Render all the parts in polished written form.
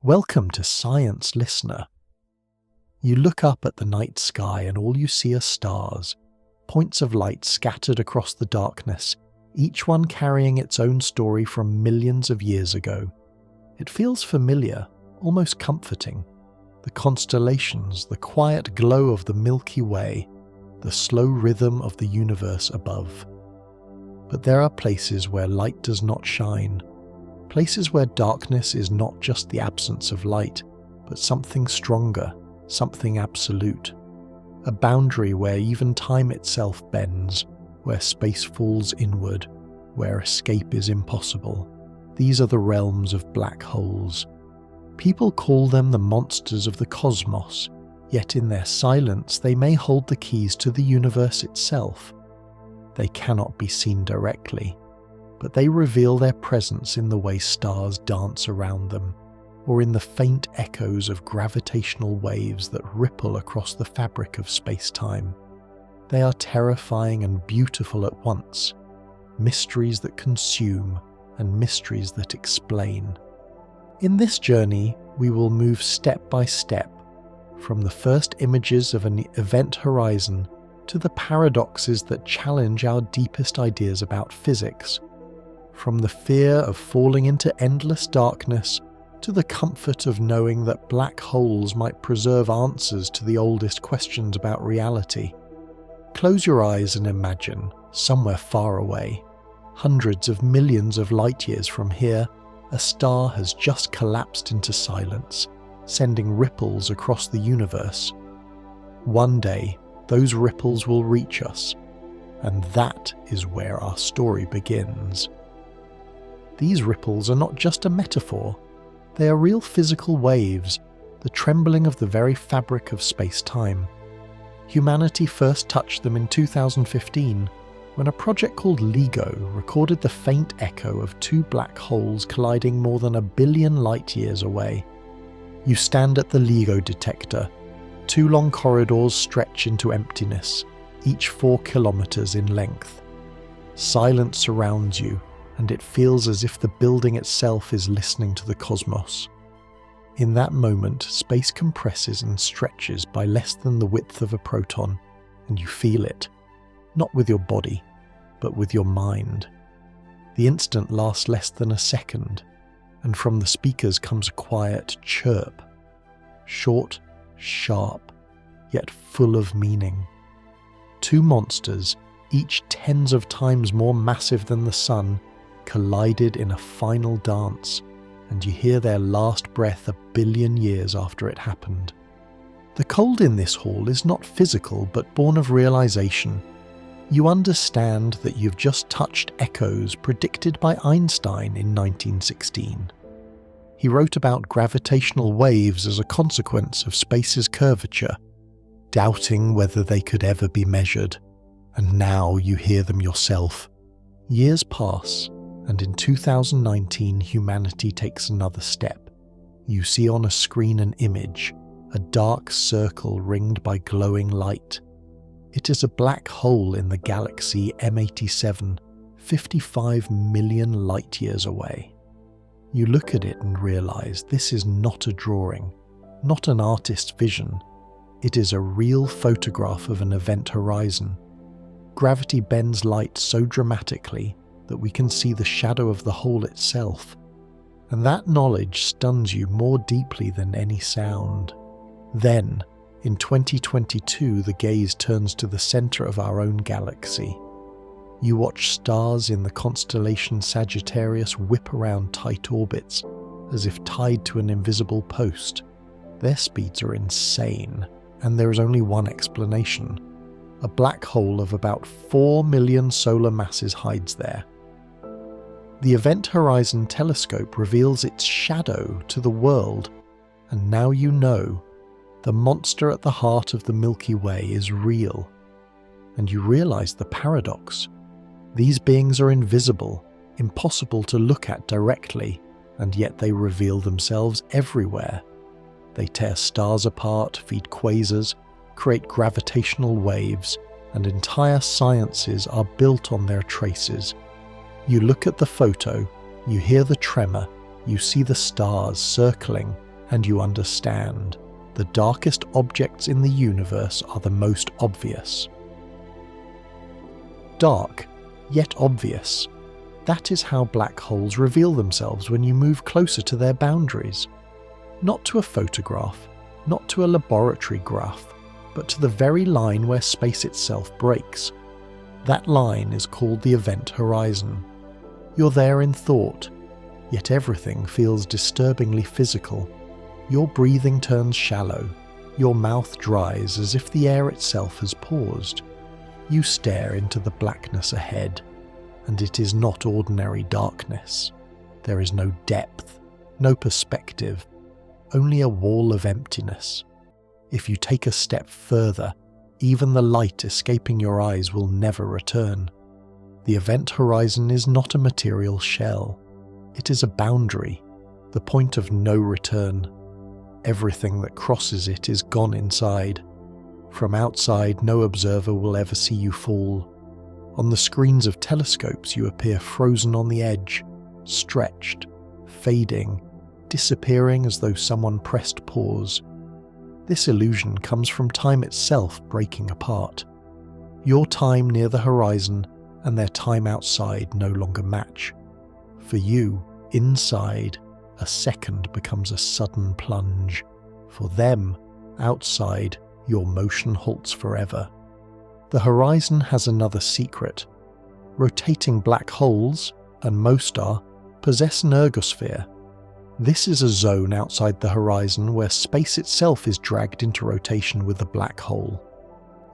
Welcome to Science Listener. You look up at the night sky and all you see are stars, points of light scattered across the darkness, each one carrying its own story from millions of years ago. It feels familiar, almost comforting. The constellations, the quiet glow of the Milky Way, the slow rhythm of the universe above. But there are places where light does not shine. Places where darkness is not just the absence of light, but something stronger, something absolute. A boundary where even time itself bends, where space falls inward, where escape is impossible. These are the realms of black holes. People call them the monsters of the cosmos, yet in their silence they may hold the keys to the universe itself. They cannot be seen directly, but they reveal their presence in the way stars dance around them, or in the faint echoes of gravitational waves that ripple across the fabric of space-time. They are terrifying and beautiful at once, mysteries that consume and mysteries that explain. In this journey, we will move step by step, from the first images of an event horizon to the paradoxes that challenge our deepest ideas about physics. From the fear of falling into endless darkness to the comfort of knowing that black holes might preserve answers to the oldest questions about reality. Close your eyes and imagine, somewhere far away, hundreds of millions of light years from here, a star has just collapsed into silence, sending ripples across the universe. One day, those ripples will reach us, and that is where our story begins. These ripples are not just a metaphor, they are real physical waves, the trembling of the very fabric of space-time. Humanity first touched them in 2015, when a project called LIGO recorded the faint echo of two black holes colliding more than 1 billion light-years away. You stand at the LIGO detector. 2 long corridors stretch into emptiness, each 4 kilometers in length. Silence surrounds you, and it feels as if the building itself is listening to the cosmos. In that moment, space compresses and stretches by less than the width of a proton, and you feel it, not with your body, but with your mind. The instant lasts less than a second, and from the speakers comes a quiet chirp, short, sharp, yet full of meaning. 2 monsters, each tens of times more massive than the sun, collided in a final dance, and you hear their last breath 1 billion years after it happened. The cold in this hall is not physical but born of realization. You understand that you've just touched echoes predicted by Einstein in 1916. He wrote about gravitational waves as a consequence of space's curvature, doubting whether they could ever be measured, and now you hear them yourself. Years pass, and in 2019 humanity takes another step. You see on a screen an image, a dark circle ringed by glowing light. It is a black hole in the galaxy M87, 55 million light-years away. You look at it and realize this is not a drawing, not an artist's vision. It is a real photograph of an event horizon. Gravity bends light so dramatically that we can see the shadow of the hole itself, and that knowledge stuns you more deeply than any sound. Then, in 2022, the gaze turns to the center of our own galaxy. You watch stars in the constellation Sagittarius whip around tight orbits, as if tied to an invisible post. Their speeds are insane, and there is only one explanation. A black hole of about 4 million solar masses hides there. The Event Horizon Telescope reveals its shadow to the world, and now you know, the monster at the heart of the Milky Way is real. And you realize the paradox. These beings are invisible, impossible to look at directly, and yet they reveal themselves everywhere. They tear stars apart, feed quasars, create gravitational waves, and entire sciences are built on their traces. You look at the photo, you hear the tremor, you see the stars circling, and you understand the darkest objects in the universe are the most obvious. Dark, yet obvious. That is how black holes reveal themselves when you move closer to their boundaries. Not to a photograph, not to a laboratory graph, but to the very line where space itself breaks. That line is called the event horizon. You're there in thought, yet everything feels disturbingly physical. Your breathing turns shallow, your mouth dries as if the air itself has paused. You stare into the blackness ahead, and it is not ordinary darkness. There is no depth, no perspective, only a wall of emptiness. If you take a step further, even the light escaping your eyes will never return. The event horizon is not a material shell. It is a boundary, the point of no return. Everything that crosses it is gone inside. From outside, no observer will ever see you fall. On the screens of telescopes, you appear frozen on the edge, stretched, fading, disappearing as though someone pressed pause. This illusion comes from time itself breaking apart. Your time near the horizon and their time outside no longer match. For you, inside, a second becomes a sudden plunge. For them, outside, your motion halts forever. The horizon has another secret. Rotating black holes, and most are, possess an ergosphere. This is a zone outside the horizon where space itself is dragged into rotation with the black hole.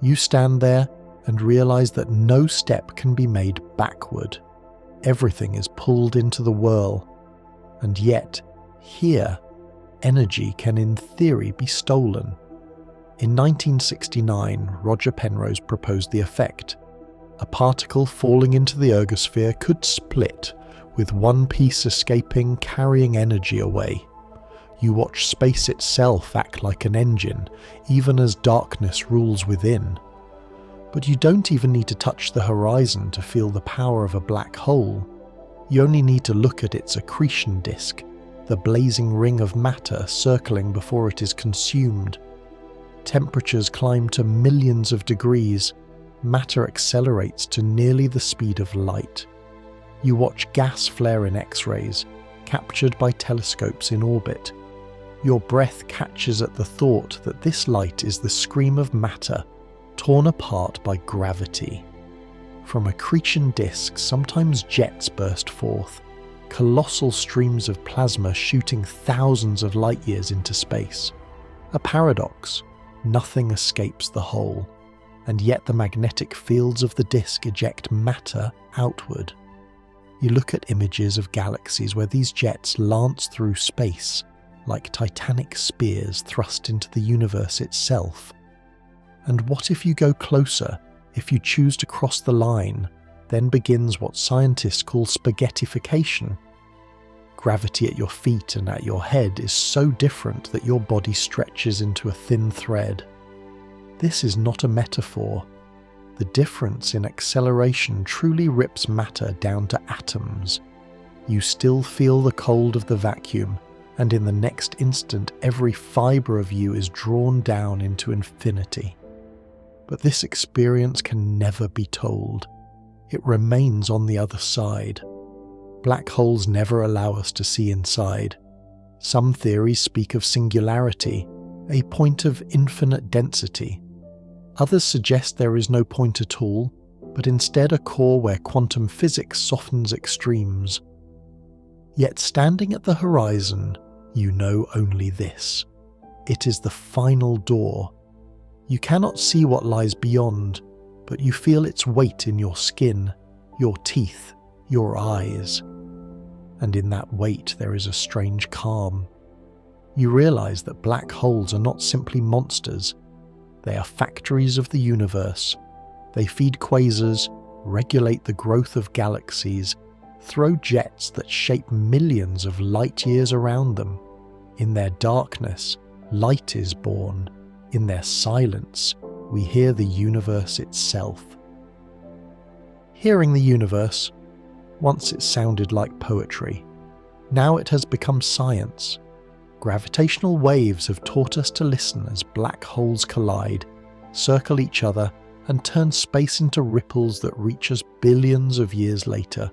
You stand there and realize that no step can be made backward. Everything is pulled into the whirl. And yet, here, energy can in theory be stolen. In 1969, Roger Penrose proposed the effect. A particle falling into the ergosphere could split, with one piece escaping, carrying energy away. You watch space itself act like an engine, even as darkness rules within. But you don't even need to touch the horizon to feel the power of a black hole. You only need to look at its accretion disk, the blazing ring of matter circling before it is consumed. Temperatures climb to millions of degrees. Matter accelerates to nearly the speed of light. You watch gas flare in X-rays, captured by telescopes in orbit. Your breath catches at the thought that this light is the scream of matter, torn apart by gravity. From accretion disks, sometimes jets burst forth, colossal streams of plasma shooting thousands of light years into space. A paradox. Nothing escapes the whole, and yet the magnetic fields of the disk eject matter outward. You look at images of galaxies where these jets lance through space, like titanic spears thrust into the universe itself. And what if you go closer, if you choose to cross the line? Then begins what scientists call spaghettification. Gravity at your feet and at your head is so different that your body stretches into a thin thread. This is not a metaphor. The difference in acceleration truly rips matter down to atoms. You still feel the cold of the vacuum, and in the next instant every fibre of you is drawn down into infinity. But this experience can never be told. It remains on the other side. Black holes never allow us to see inside. Some theories speak of singularity, a point of infinite density. Others suggest there is no point at all, but instead a core where quantum physics softens extremes. Yet standing at the horizon, you know only this. It is the final door. You cannot see what lies beyond, but you feel its weight in your skin, your teeth, your eyes. And in that weight there is a strange calm. You realize that black holes are not simply monsters. They are factories of the universe. They feed quasars, regulate the growth of galaxies, throw jets that shape millions of light years around them. In their darkness, light is born. In their silence, we hear the universe itself. Hearing the universe, once it sounded like poetry. Now it has become science. Gravitational waves have taught us to listen as black holes collide, circle each other, and turn space into ripples that reach us billions of years later.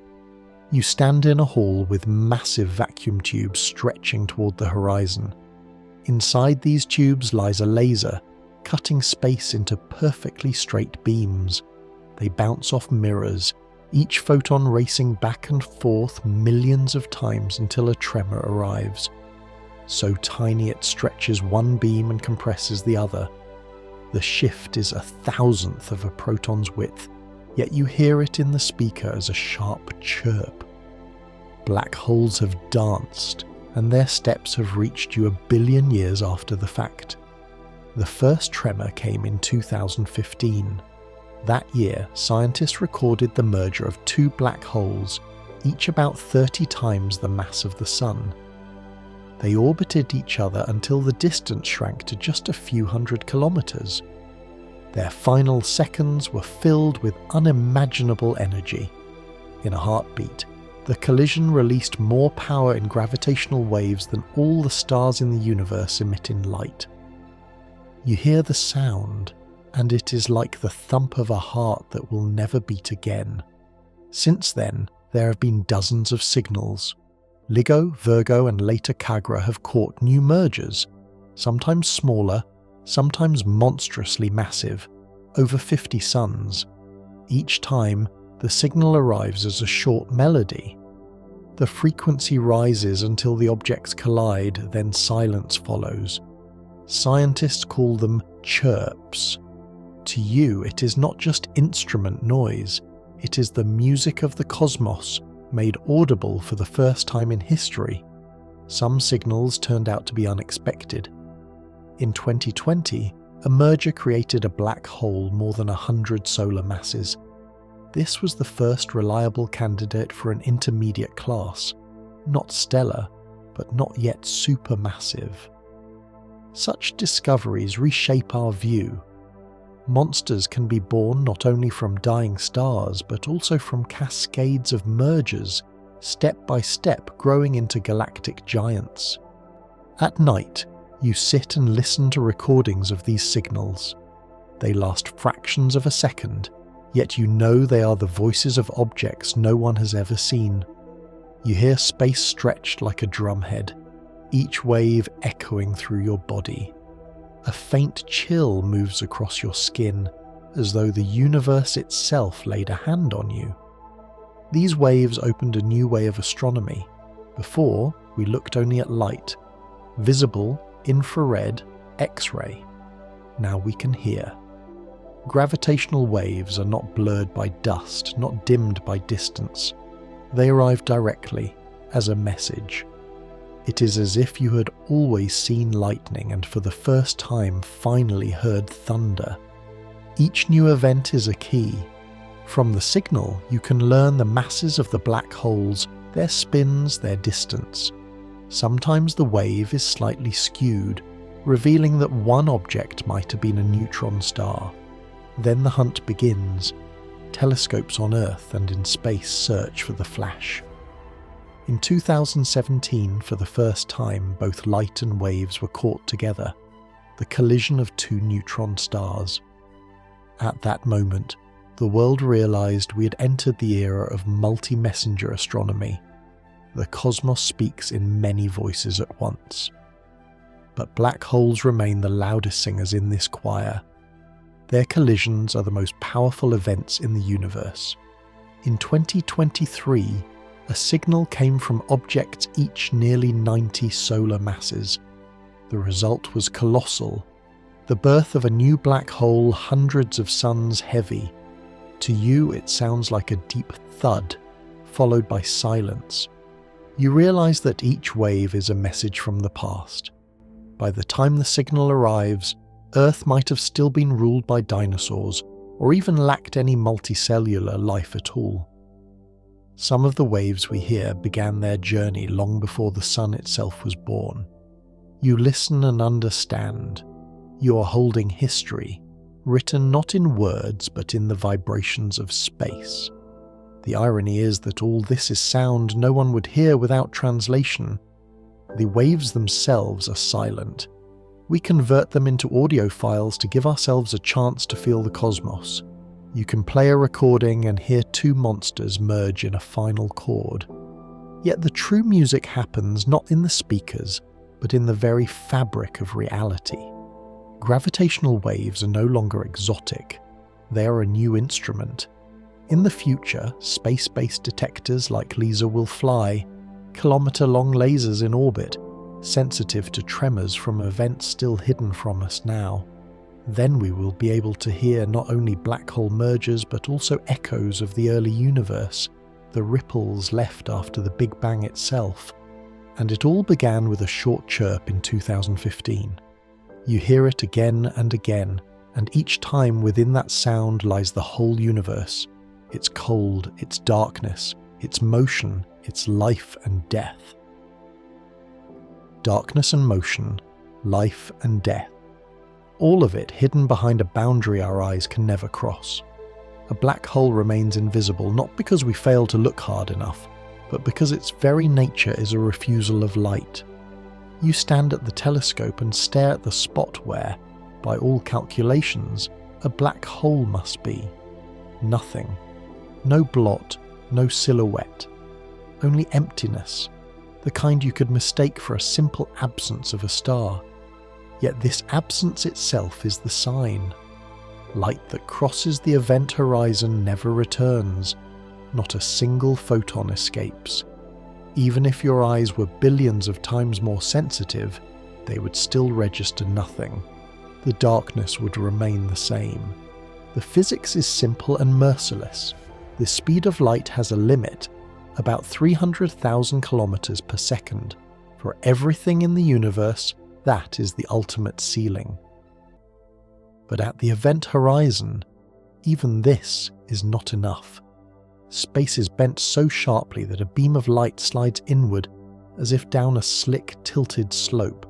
You stand in a hall with massive vacuum tubes stretching toward the horizon. Inside these tubes lies a laser, cutting space into perfectly straight beams. They bounce off mirrors, each photon racing back and forth millions of times until a tremor arrives. So tiny it stretches one beam and compresses the other. The shift is 1,000th of a proton's width, yet you hear it in the speaker as a sharp chirp. Black holes have danced, and their steps have reached you 1 billion years after the fact. The first tremor came in 2015. That year, scientists recorded the merger of 2 black holes, each about 30 times the mass of the Sun. They orbited each other until the distance shrank to just a few hundred kilometers. Their final seconds were filled with unimaginable energy. In a heartbeat, the collision released more power in gravitational waves than all the stars in the universe emit in light. You hear the sound, and it is like the thump of a heart that will never beat again. Since then, there have been dozens of signals. LIGO, Virgo, and later Kagra have caught new mergers, sometimes smaller, sometimes monstrously massive, over 50 suns. Each time, the signal arrives as a short melody. The frequency rises until the objects collide, then silence follows. Scientists call them chirps. To you, it is not just instrument noise, it is the music of the cosmos, made audible for the first time in history. Some signals turned out to be unexpected. In 2020, a merger created a black hole more than 100 solar masses. This was the first reliable candidate for an intermediate class, not stellar, but not yet supermassive. Such discoveries reshape our view. Monsters can be born not only from dying stars, but also from cascades of mergers, step by step growing into galactic giants. At night, you sit and listen to recordings of these signals. They last fractions of a second, yet you know they are the voices of objects no one has ever seen. You hear space stretched like a drumhead, each wave echoing through your body. A faint chill moves across your skin, as though the universe itself laid a hand on you. These waves opened a new way of astronomy. Before, we looked only at light, visible, infrared, X-ray. Now we can hear. Gravitational waves are not blurred by dust, not dimmed by distance. They arrive directly, as a message. It is as if you had always seen lightning and for the first time finally heard thunder. Each new event is a key. From the signal, you can learn the masses of the black holes, their spins, their distance. Sometimes the wave is slightly skewed, revealing that one object might have been a neutron star. Then the hunt begins. Telescopes on Earth and in space search for the flash. In 2017, for the first time, both light and waves were caught together, the collision of 2 neutron stars. At that moment, the world realized we had entered the era of multi-messenger astronomy. The cosmos speaks in many voices at once. But black holes remain the loudest singers in this choir. Their collisions are the most powerful events in the universe. In 2023, a signal came from objects each nearly 90 solar masses. The result was colossal. The birth of a new black hole hundreds of suns heavy. To you it sounds like a deep thud, followed by silence. You realize that each wave is a message from the past. By the time the signal arrives, Earth might have still been ruled by dinosaurs, or even lacked any multicellular life at all. Some of the waves we hear began their journey long before the sun itself was born. You listen and understand. You are holding history, written not in words but in the vibrations of space. The irony is that all this is sound no one would hear without translation. The waves themselves are silent. We convert them into audio files to give ourselves a chance to feel the cosmos. You can play a recording and hear two monsters merge in a final chord. Yet the true music happens not in the speakers, but in the very fabric of reality. Gravitational waves are no longer exotic. They are a new instrument. In the future, space-based detectors like LISA will fly, kilometre-long lasers in orbit, sensitive to tremors from events still hidden from us now. Then we will be able to hear not only black hole mergers but also echoes of the early universe, the ripples left after the Big Bang itself. And it all began with a short chirp in 2015. You hear it again and again, and each time within that sound lies the whole universe, its cold, its darkness, its motion, its life and death. Darkness and motion, life and death. All of it hidden behind a boundary our eyes can never cross. A black hole remains invisible not because we fail to look hard enough, but because its very nature is a refusal of light. You stand at the telescope and stare at the spot where, by all calculations, a black hole must be. Nothing. No blot, no silhouette. Only emptiness, the kind you could mistake for a simple absence of a star. Yet this absence itself is the sign. Light that crosses the event horizon never returns. Not a single photon escapes. Even if your eyes were billions of times more sensitive, they would still register nothing. The darkness would remain the same. The physics is simple and merciless. The speed of light has a limit, about 300,000 kilometers per second. For everything in the universe, that is the ultimate ceiling. But at the event horizon, even this is not enough. Space is bent so sharply that a beam of light slides inward as if down a slick, tilted slope.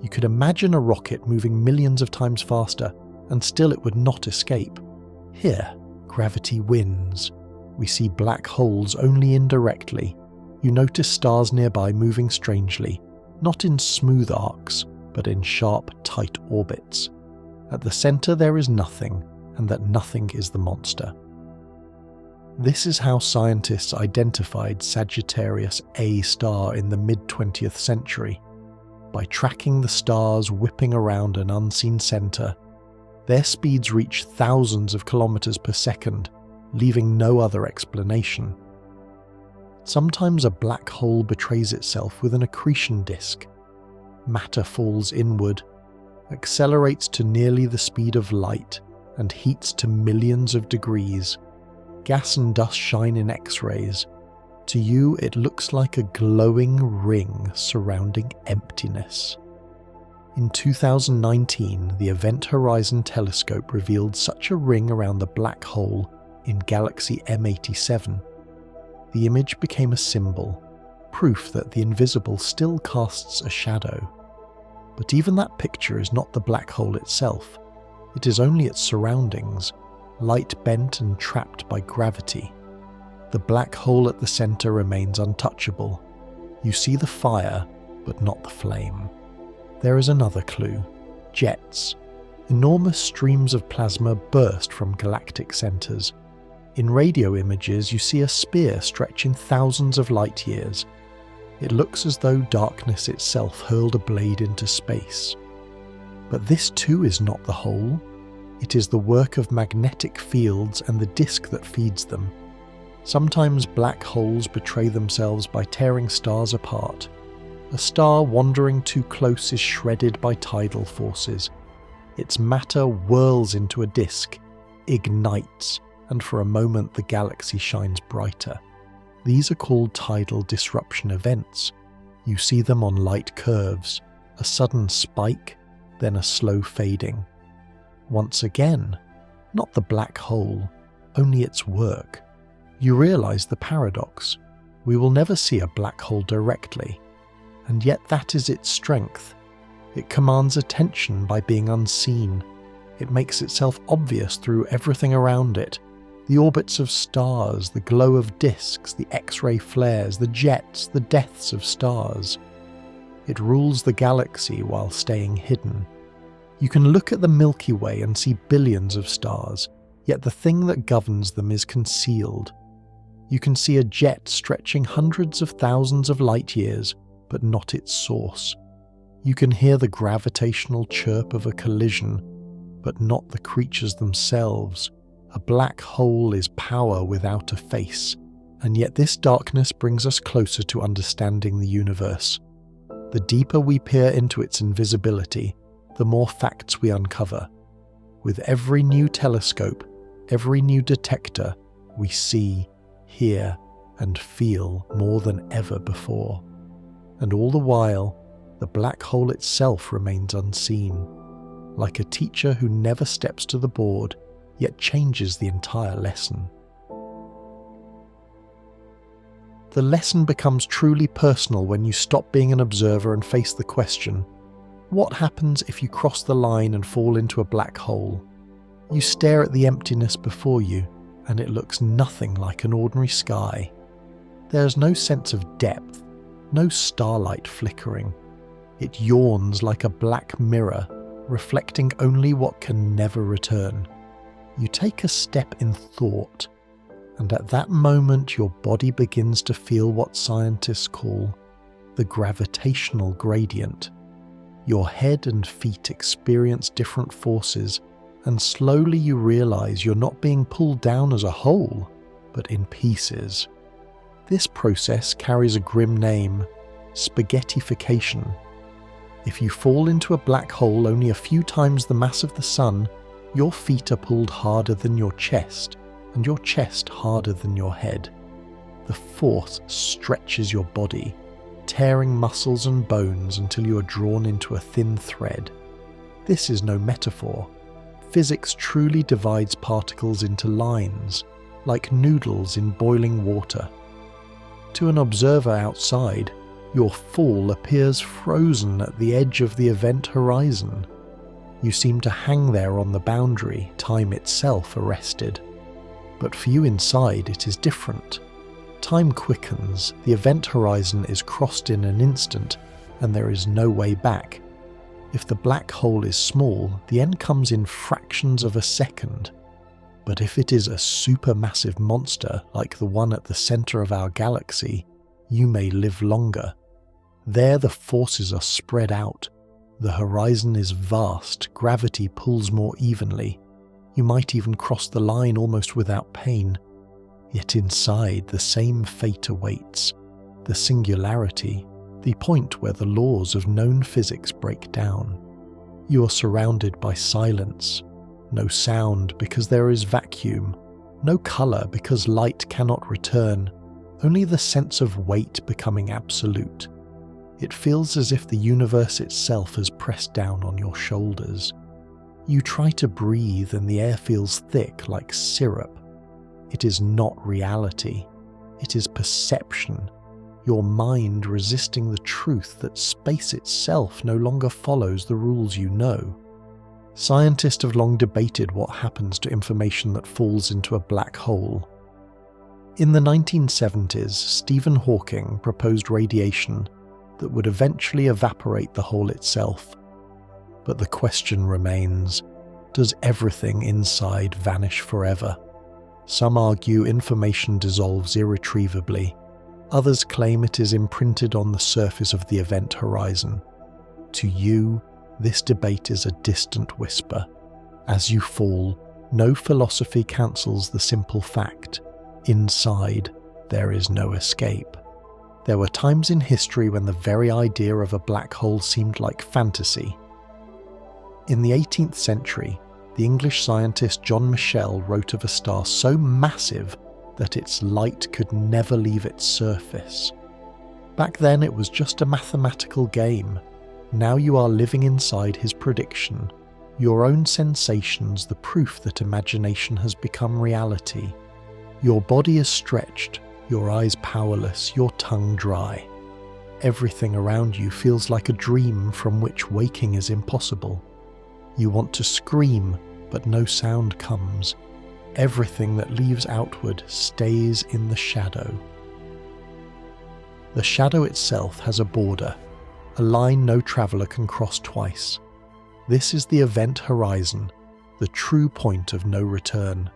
You could imagine a rocket moving millions of times faster, and still it would not escape. Here, gravity wins. We see black holes only indirectly. You notice stars nearby moving strangely, not in smooth arcs, but in sharp, tight orbits. At the centre there is nothing, and that nothing is the monster. This is how scientists identified Sagittarius A star in the mid-20th century. By tracking the stars whipping around an unseen centre, their speeds reach thousands of kilometers per second, leaving no other explanation. Sometimes a black hole betrays itself with an accretion disk. Matter falls inward, accelerates to nearly the speed of light, and heats to millions of degrees. Gas and dust shine in X-rays. To you, it looks like a glowing ring surrounding emptiness. In 2019, the Event Horizon Telescope revealed such a ring around the black hole in galaxy M87. The image became a symbol, proof that the invisible still casts a shadow. But even that picture is not the black hole itself. It is only its surroundings, light bent and trapped by gravity. The black hole at the centre remains untouchable. You see the fire, but not the flame. There is another clue. Jets. Enormous streams of plasma burst from galactic centres. In radio images, you see a spear stretching thousands of light years. It looks as though darkness itself hurled a blade into space. But this too is not the hole. It is the work of magnetic fields and the disk that feeds them. Sometimes black holes betray themselves by tearing stars apart. A star wandering too close is shredded by tidal forces. Its matter whirls into a disk, ignites, and for a moment the galaxy shines brighter. These are called tidal disruption events. You see them on light curves, a sudden spike, then a slow fading. Once again, not the black hole, only its work. You realize the paradox. We will never see a black hole directly, and yet that is its strength. It commands attention by being unseen. It makes itself obvious through everything around it. The orbits of stars, the glow of disks, the X-ray flares, the jets, the deaths of stars. It rules the galaxy while staying hidden. You can look at the Milky Way and see billions of stars, yet the thing that governs them is concealed. You can see a jet stretching hundreds of thousands of light years, but not its source. You can hear the gravitational chirp of a collision, but not the creatures themselves. A black hole is power without a face, and yet this darkness brings us closer to understanding the universe. The deeper we peer into its invisibility, the more facts we uncover. With every new telescope, every new detector, we see, hear, and feel more than ever before. And all the while, the black hole itself remains unseen, like a teacher who never steps to the board, yet changes the entire lesson. The lesson becomes truly personal when you stop being an observer and face the question, what happens if you cross the line and fall into a black hole? You stare at the emptiness before you, and it looks nothing like an ordinary sky. There is no sense of depth, no starlight flickering. It yawns like a black mirror, reflecting only what can never return. You take a step in thought, and at that moment your body begins to feel what scientists call the gravitational gradient. Your head and feet experience different forces, and slowly you realize you're not being pulled down as a whole, but in pieces. This process carries a grim name, spaghettification. If you fall into a black hole only a few times the mass of the sun, your feet are pulled harder than your chest, and your chest harder than your head. The force stretches your body, tearing muscles and bones until you are drawn into a thin thread. This is no metaphor. Physics truly divides particles into lines, like noodles in boiling water. To an observer outside, your fall appears frozen at the edge of the event horizon. You seem to hang there on the boundary, time itself arrested. But for you inside, it is different. Time quickens, the event horizon is crossed in an instant, and there is no way back. If the black hole is small, the end comes in fractions of a second. But if it is a supermassive monster like the one at the center of our galaxy, you may live longer. There the forces are spread out. The horizon is vast, gravity pulls more evenly. You might even cross the line almost without pain. Yet inside, the same fate awaits. The singularity, the point where the laws of known physics break down. You are surrounded by silence. No sound because there is vacuum. No colour because light cannot return. Only the sense of weight becoming absolute. It feels as if the universe itself has pressed down on your shoulders. You try to breathe and the air feels thick like syrup. It is not reality. It is perception. Your mind resisting the truth that space itself no longer follows the rules you know. Scientists have long debated what happens to information that falls into a black hole. In the 1970s, Stephen Hawking proposed radiation that would eventually evaporate the hole itself. But the question remains, does everything inside vanish forever? Some argue information dissolves irretrievably. Others claim it is imprinted on the surface of the event horizon. To you, this debate is a distant whisper. As you fall, no philosophy cancels the simple fact. Inside, there is no escape. There were times in history when the very idea of a black hole seemed like fantasy. In the 18th century, the English scientist John Michell wrote of a star so massive that its light could never leave its surface. Back then it was just a mathematical game. Now you are living inside his prediction, your own sensations the proof that imagination has become reality. Your body is stretched, your eyes powerless, your tongue dry. Everything around you feels like a dream from which waking is impossible. You want to scream, but no sound comes. Everything that leaves outward stays in the shadow. The shadow itself has a border, a line no traveller can cross twice. This is the event horizon, the true point of no return.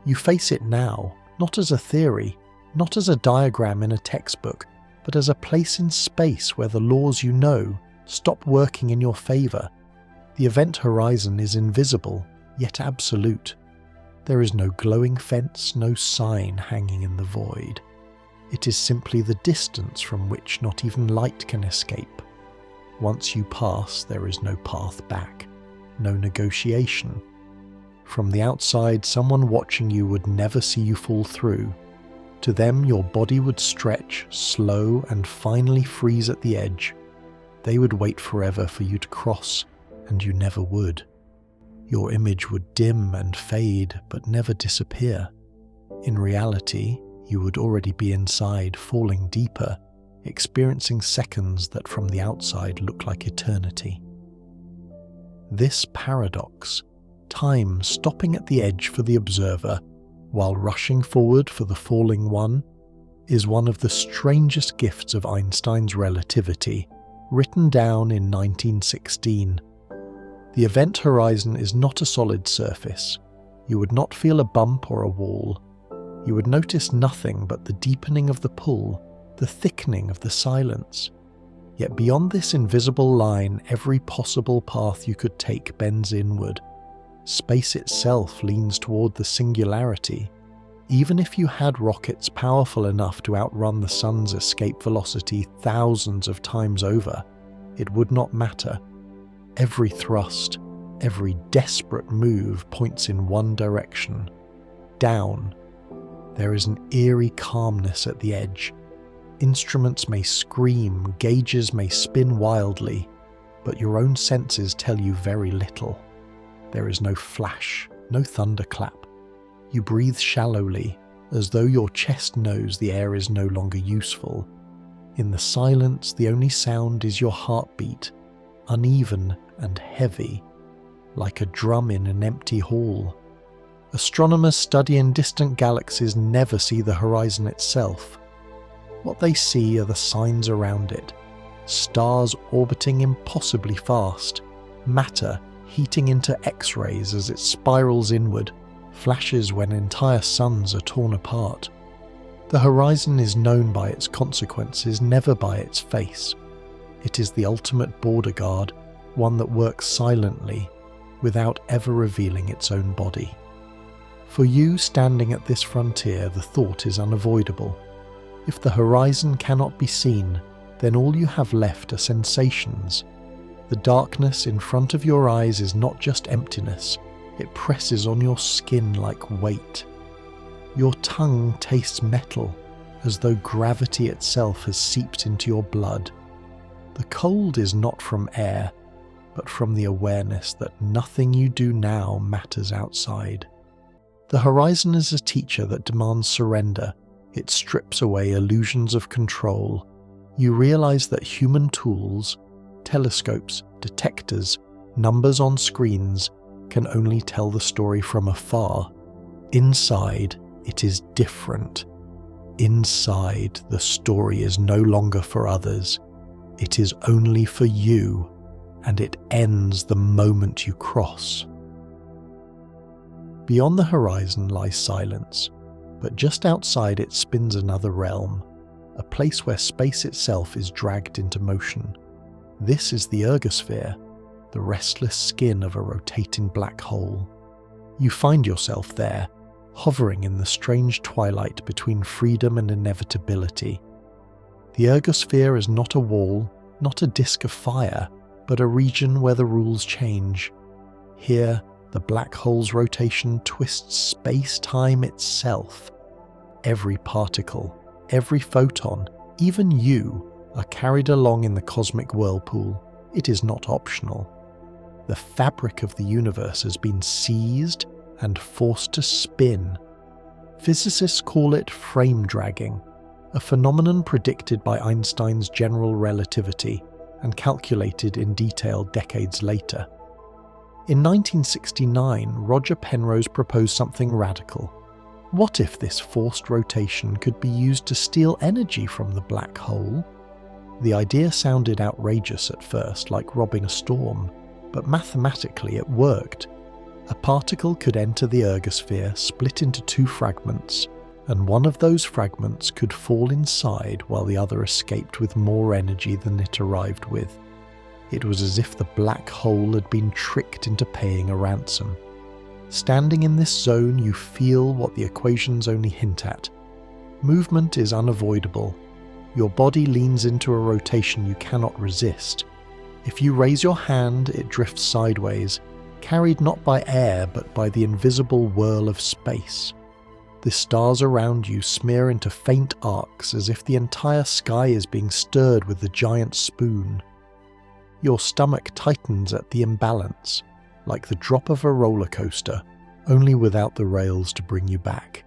You face it now, not as a theory, not as a diagram in a textbook, but as a place in space where the laws you know stop working in your favour. The event horizon is invisible, yet absolute. There is no glowing fence, no sign hanging in the void. It is simply the distance from which not even light can escape. Once you pass, there is no path back, no negotiation. From the outside, someone watching you would never see you fall through. To them, your body would stretch, slow, and finally freeze at the edge. They would wait forever for you to cross, and you never would. Your image would dim and fade, but never disappear. In reality, you would already be inside, falling deeper, experiencing seconds that from the outside look like eternity. This paradox, time stopping at the edge for the observer, while rushing forward for the falling one, is one of the strangest gifts of Einstein's relativity, written down in 1916. The event horizon is not a solid surface. You would not feel a bump or a wall. You would notice nothing but the deepening of the pull, the thickening of the silence. Yet beyond this invisible line, every possible path you could take bends inward. Space itself leans toward the singularity. Even if you had rockets powerful enough to outrun the sun's escape velocity thousands of times over, it would not matter. Every thrust, every desperate move points in one direction, down. There is an eerie calmness at the edge. Instruments may scream, gauges may spin wildly, but your own senses tell you very little. There is no flash, no thunderclap. You breathe shallowly, as though your chest knows the air is no longer useful. In the silence, the only sound is your heartbeat, uneven and heavy, like a drum in an empty hall. Astronomers studying distant galaxies never see the horizon itself. What they see are the signs around it. Stars orbiting impossibly fast, matter heating into X-rays as it spirals inward, flashes when entire suns are torn apart. The horizon is known by its consequences, never by its face. It is the ultimate border guard, one that works silently, without ever revealing its own body. For you standing at this frontier, the thought is unavoidable. If the horizon cannot be seen, then all you have left are sensations. The darkness in front of your eyes is not just emptiness, it presses on your skin like weight. Your tongue tastes metal, as though gravity itself has seeped into your blood. The cold is not from air, but from the awareness that nothing you do now matters outside. The horizon is a teacher that demands surrender. It strips away illusions of control. You realize that human tools, telescopes, detectors, numbers on screens, can only tell the story from afar. Inside, it is different. Inside, the story is no longer for others. It is only for you, and it ends the moment you cross. Beyond the horizon lies silence, but just outside it spins another realm, a place where space itself is dragged into motion. This is the ergosphere, the restless skin of a rotating black hole. You find yourself there, hovering in the strange twilight between freedom and inevitability. The ergosphere is not a wall, not a disk of fire, but a region where the rules change. Here, the black hole's rotation twists space-time itself. Every particle, every photon, even you, are carried along in the cosmic whirlpool. It is not optional. The fabric of the universe has been seized and forced to spin. Physicists call it frame dragging, a phenomenon predicted by Einstein's general relativity and calculated in detail decades later. In 1969, Roger Penrose proposed something radical. What if this forced rotation could be used to steal energy from the black hole? The idea sounded outrageous at first, like robbing a storm, but mathematically it worked. A particle could enter the ergosphere, split into two fragments, and one of those fragments could fall inside while the other escaped with more energy than it arrived with. It was as if the black hole had been tricked into paying a ransom. Standing in this zone, you feel what the equations only hint at. Movement is unavoidable. Your body leans into a rotation you cannot resist. If you raise your hand, it drifts sideways, carried not by air but by the invisible whirl of space. The stars around you smear into faint arcs as if the entire sky is being stirred with the giant spoon. Your stomach tightens at the imbalance, like the drop of a roller coaster, only without the rails to bring you back.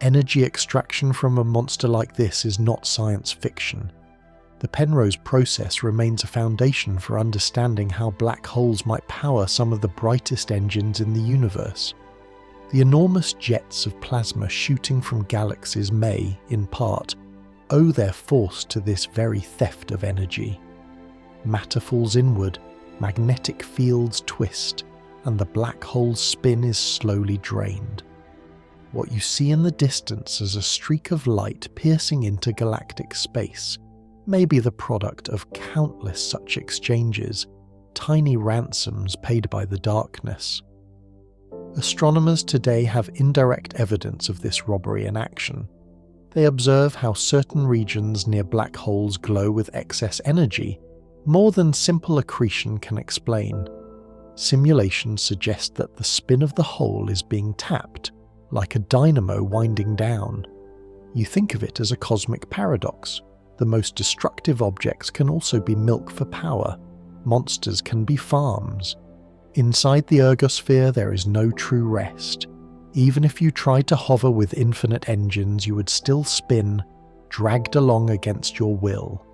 Energy extraction from a monster like this is not science fiction. The Penrose process remains a foundation for understanding how black holes might power some of the brightest engines in the universe. The enormous jets of plasma shooting from galaxies may, in part, owe their force to this very theft of energy. Matter falls inward, magnetic fields twist, and the black hole's spin is slowly drained. What you see in the distance as a streak of light piercing into galactic space may be the product of countless such exchanges, tiny ransoms paid by the darkness. Astronomers today have indirect evidence of this robbery in action. They observe how certain regions near black holes glow with excess energy, more than simple accretion can explain. Simulations suggest that the spin of the hole is being tapped, like a dynamo winding down. You think of it as a cosmic paradox. The most destructive objects can also be milk for power. Monsters can be farms. Inside the ergosphere there is no true rest. Even if you tried to hover with infinite engines, you would still spin, dragged along against your will.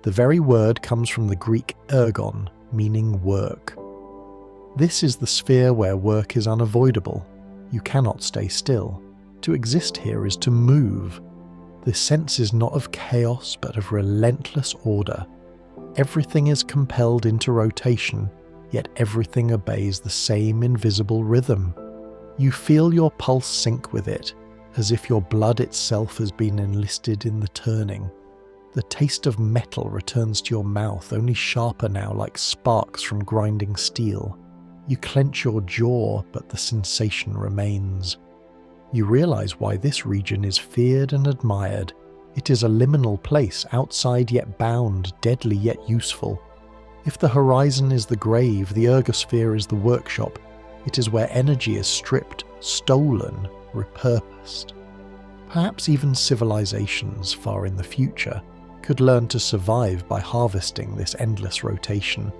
The very word comes from the Greek ergon, meaning work. This is the sphere where work is unavoidable. You cannot stay still. To exist here is to move. The sense is not of chaos but of relentless order. Everything is compelled into rotation, yet everything obeys the same invisible rhythm. You feel your pulse sync with it, as if your blood itself has been enlisted in the turning. The taste of metal returns to your mouth, only sharper now, like sparks from grinding steel. You clench your jaw, but the sensation remains. You realize why this region is feared and admired. It is a liminal place, outside yet bound, deadly yet useful. If the horizon is the grave, the ergosphere is the workshop. It is where energy is stripped, stolen, repurposed. Perhaps even civilizations far in the future could learn to survive by harvesting this endless rotation.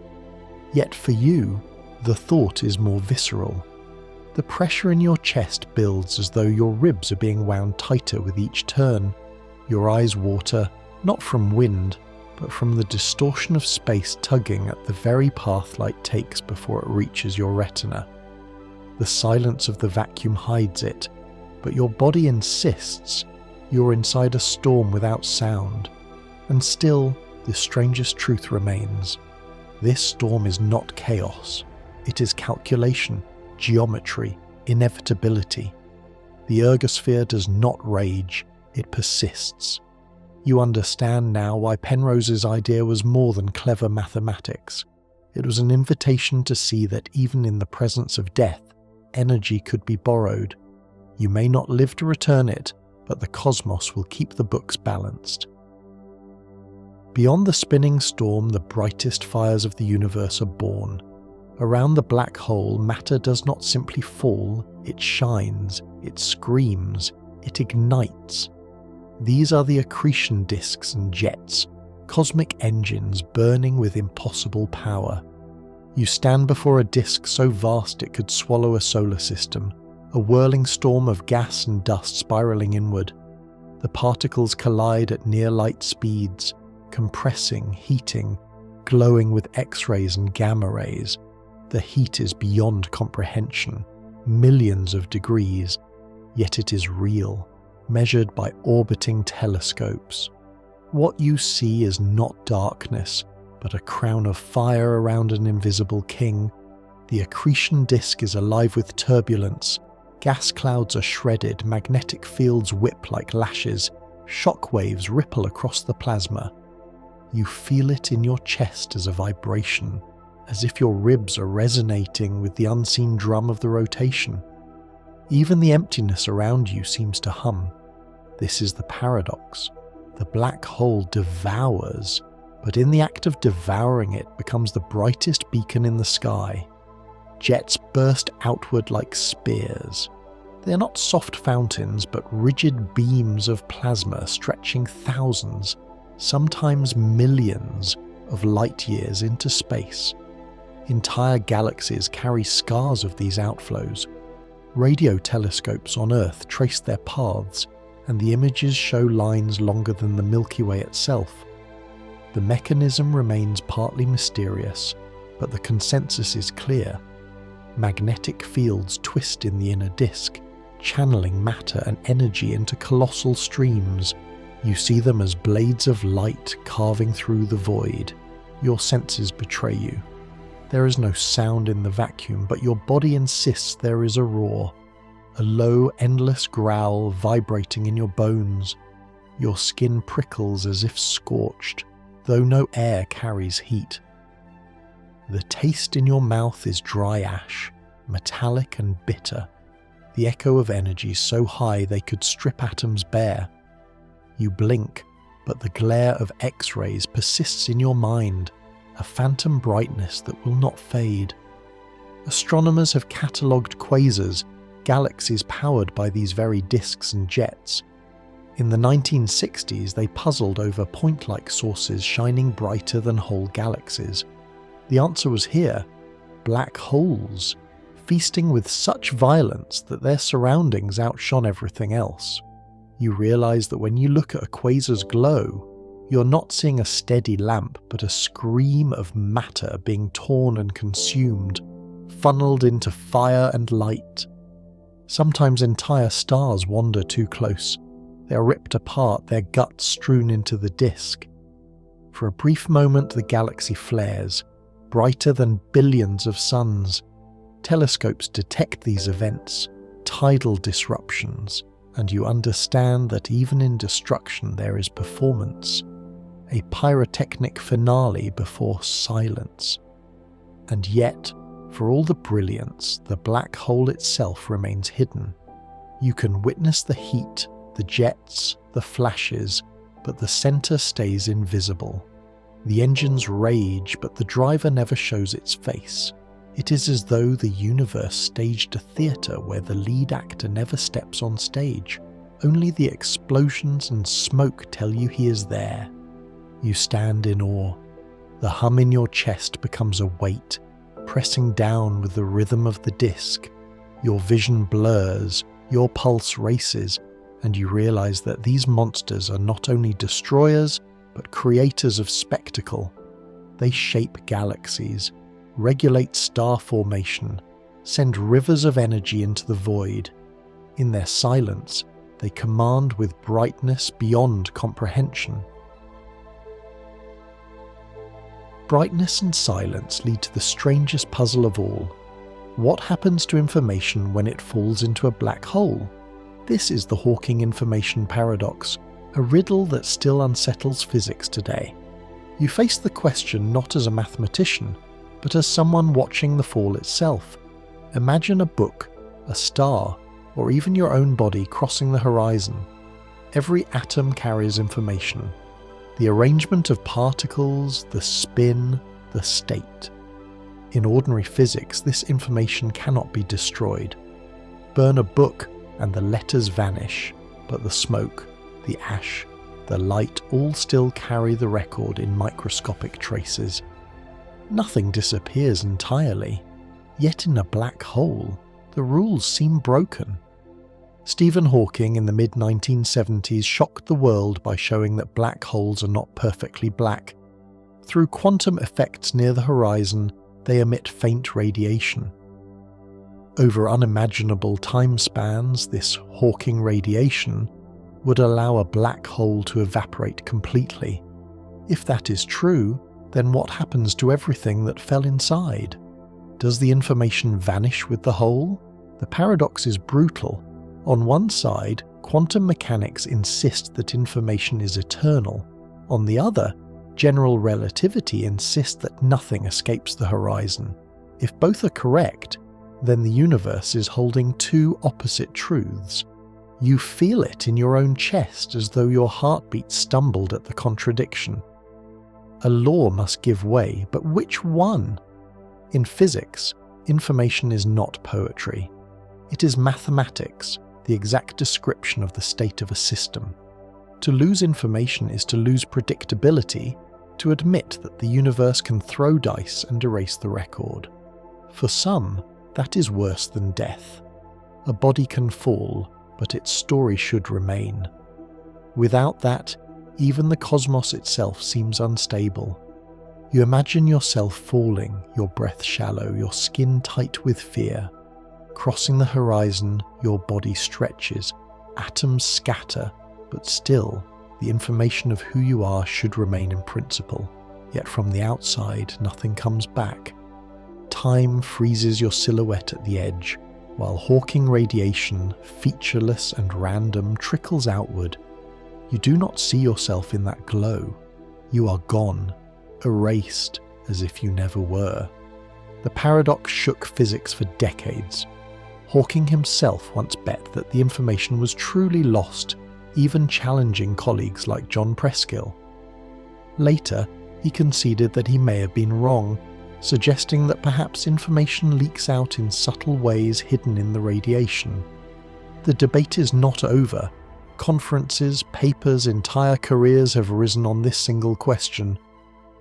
Yet for you, the thought is more visceral. The pressure in your chest builds as though your ribs are being wound tighter with each turn. Your eyes water, not from wind, but from the distortion of space tugging at the very path light takes before it reaches your retina. The silence of the vacuum hides it, but your body insists. You're inside a storm without sound. And still, the strangest truth remains. This storm is not chaos. It is calculation, geometry, inevitability. The ergosphere does not rage, it persists. You understand now why Penrose's idea was more than clever mathematics. It was an invitation to see that even in the presence of death, energy could be borrowed. You may not live to return it, but the cosmos will keep the books balanced. Beyond the spinning storm, the brightest fires of the universe are born. Around the black hole, matter does not simply fall, it shines, it screams, it ignites. These are the accretion disks and jets, cosmic engines burning with impossible power. You stand before a disk so vast it could swallow a solar system, a whirling storm of gas and dust spiraling inward. The particles collide at near light speeds, compressing, heating, glowing with X-rays and gamma rays. The heat is beyond comprehension, millions of degrees, yet it is real, measured by orbiting telescopes. What you see is not darkness, but a crown of fire around an invisible king. The accretion disk is alive with turbulence. Gas clouds are shredded, magnetic fields whip like lashes, shock waves ripple across the plasma. You feel it in your chest as a vibration, as if your ribs are resonating with the unseen drum of the rotation. Even the emptiness around you seems to hum. This is the paradox. The black hole devours, but in the act of devouring it becomes the brightest beacon in the sky. Jets burst outward like spears. They are not soft fountains, but rigid beams of plasma stretching thousands, sometimes millions, of light years into space. Entire galaxies carry scars of these outflows. Radio telescopes on Earth trace their paths, and the images show lines longer than the Milky Way itself. The mechanism remains partly mysterious, but the consensus is clear. Magnetic fields twist in the inner disk, channeling matter and energy into colossal streams. You see them as blades of light carving through the void. Your senses betray you. There is no sound in the vacuum, but your body insists there is a roar. A low, endless growl vibrating in your bones. Your skin prickles as if scorched, though no air carries heat. The taste in your mouth is dry ash, metallic and bitter. The echo of energy so high they could strip atoms bare. You blink, but the glare of X-rays persists in your mind, a phantom brightness that will not fade. Astronomers have catalogued quasars, galaxies powered by these very disks and jets. In the 1960s, they puzzled over point-like sources shining brighter than whole galaxies. The answer was here: black holes, feasting with such violence that their surroundings outshone everything else. You realize that when you look at a quasar's glow, you're not seeing a steady lamp, but a scream of matter being torn and consumed, funneled into fire and light. Sometimes entire stars wander too close. They are ripped apart, their guts strewn into the disk. For a brief moment the galaxy flares, brighter than billions of suns. Telescopes detect these events, tidal disruptions, and you understand that even in destruction there is performance, a pyrotechnic finale before silence. And yet, for all the brilliance, the black hole itself remains hidden. You can witness the heat, the jets, the flashes, but the center stays invisible. The engines rage, but the driver never shows its face. It is as though the universe staged a theatre where the lead actor never steps on stage. Only the explosions and smoke tell you he is there. You stand in awe. The hum in your chest becomes a weight, pressing down with the rhythm of the disc. Your vision blurs, your pulse races, and you realize that these monsters are not only destroyers, but creators of spectacle. They shape galaxies, regulate star formation, send rivers of energy into the void. In their silence, they command with brightness beyond comprehension. Brightness and silence lead to the strangest puzzle of all. What happens to information when it falls into a black hole? This is the Hawking information paradox, a riddle that still unsettles physics today. You face the question not as a mathematician, but as someone watching the fall itself. Imagine a book, a star, or even your own body crossing the horizon. Every atom carries information. The arrangement of particles, the spin, the state. In ordinary physics, this information cannot be destroyed. Burn a book and the letters vanish, but the smoke, the ash, the light all still carry the record in microscopic traces. Nothing disappears entirely, yet in a black hole, the rules seem broken. Stephen Hawking in the mid-1970s shocked the world by showing that black holes are not perfectly black. Through quantum effects near the horizon, they emit faint radiation. Over unimaginable time spans, this Hawking radiation, would allow a black hole to evaporate completely. If that is true, then what happens to everything that fell inside? Does the information vanish with the hole? The paradox is brutal. On one side, quantum mechanics insist that information is eternal. On the other, general relativity insists that nothing escapes the horizon. If both are correct, then the universe is holding two opposite truths. You feel it in your own chest as though your heartbeat stumbled at the contradiction. A law must give way, but which one? In physics, information is not poetry. It is mathematics, the exact description of the state of a system. To lose information is to lose predictability, to admit that the universe can throw dice and erase the record. For some, that is worse than death. A body can fall, but its story should remain. Without that, even the cosmos itself seems unstable. You imagine yourself falling, your breath shallow, your skin tight with fear. Crossing the horizon, your body stretches, atoms scatter, but still, the information of who you are should remain in principle. Yet from the outside, nothing comes back. Time freezes your silhouette at the edge, while Hawking radiation, featureless and random, trickles outward. You do not see yourself in that glow. You are gone, erased as if you never were. The paradox shook physics for decades. Hawking himself once bet that the information was truly lost, even challenging colleagues like John Preskill. Later, he conceded that he may have been wrong, suggesting that perhaps information leaks out in subtle ways hidden in the radiation. The debate is not over. Conferences, papers, entire careers have arisen on this single question.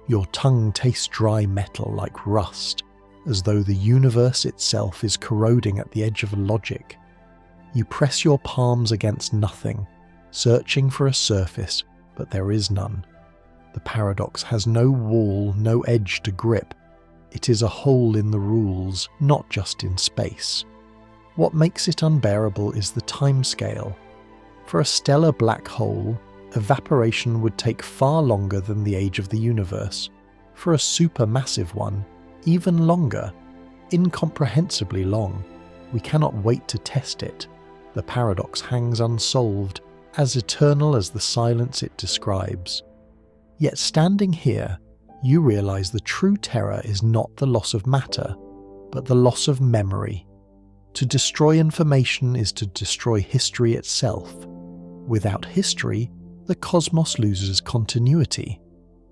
Your tongue tastes dry metal like rust, as though the universe itself is corroding at the edge of logic. You press your palms against nothing, searching for a surface, but there is none. The paradox has no wall, no edge to grip. It is a hole in the rules, not just in space. What makes it unbearable is the timescale. For a stellar black hole, evaporation would take far longer than the age of the universe. For a supermassive one, even longer, incomprehensibly long. We cannot wait to test it. The paradox hangs unsolved, as eternal as the silence it describes. Yet standing here, you realize the true terror is not the loss of matter, but the loss of memory. To destroy information is to destroy history itself. Without history, the cosmos loses continuity.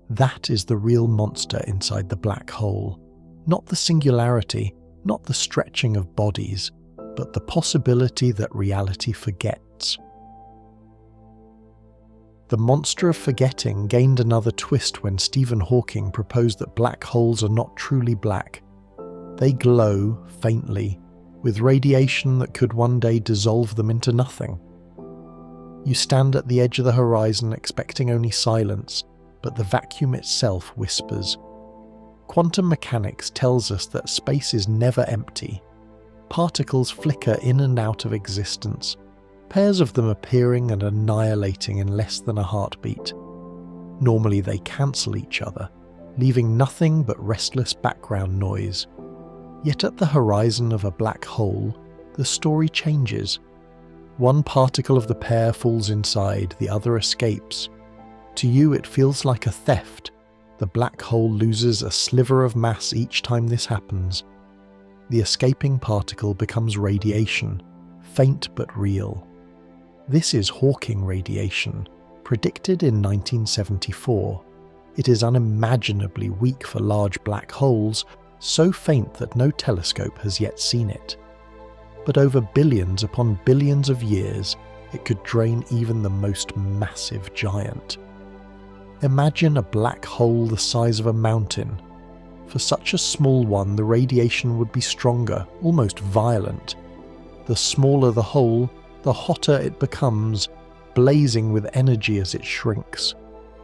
That is the real monster inside the black hole. Not the singularity, not the stretching of bodies, but the possibility that reality forgets. The monster of forgetting gained another twist when Stephen Hawking proposed that black holes are not truly black. They glow, faintly, with radiation that could one day dissolve them into nothing. You stand at the edge of the horizon expecting only silence, but the vacuum itself whispers. Quantum mechanics tells us that space is never empty. Particles flicker in and out of existence, pairs of them appearing and annihilating in less than a heartbeat. Normally they cancel each other, leaving nothing but restless background noise. Yet at the horizon of a black hole, the story changes. One particle of the pair falls inside, the other escapes. To you it feels like a theft. The black hole loses a sliver of mass each time this happens. The escaping particle becomes radiation, faint but real. This is Hawking radiation, predicted in 1974. It is unimaginably weak for large black holes, so faint that no telescope has yet seen it. But over billions upon billions of years, it could drain even the most massive giant. Imagine a black hole the size of a mountain. For such a small one, the radiation would be stronger, almost violent. The smaller the hole, the hotter it becomes, blazing with energy as it shrinks.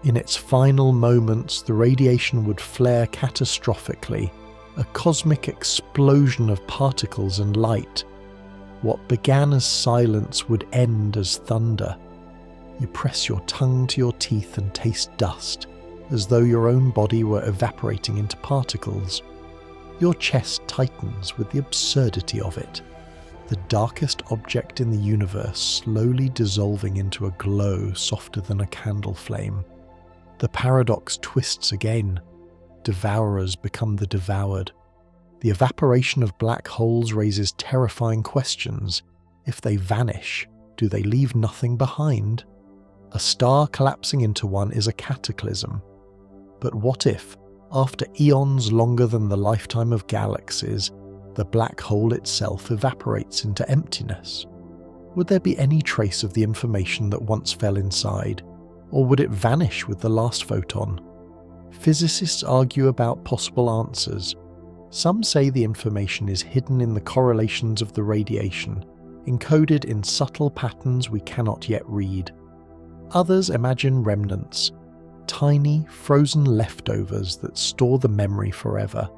In its final moments, the radiation would flare catastrophically, a cosmic explosion of particles and light. What began as silence would end as thunder. You press your tongue to your teeth and taste dust, as though your own body were evaporating into particles. Your chest tightens with the absurdity of it. The darkest object in the universe slowly dissolving into a glow softer than a candle flame. The paradox twists again. Devourers become the devoured. The evaporation of black holes raises terrifying questions. If they vanish, do they leave nothing behind? A star collapsing into one is a cataclysm. But what if, after eons longer than the lifetime of galaxies, the black hole itself evaporates into emptiness? Would there be any trace of the information that once fell inside, or would it vanish with the last photon? Physicists argue about possible answers. Some say the information is hidden in the correlations of the radiation, encoded in subtle patterns we cannot yet read. Others imagine remnants, tiny, frozen leftovers that store the memory forever.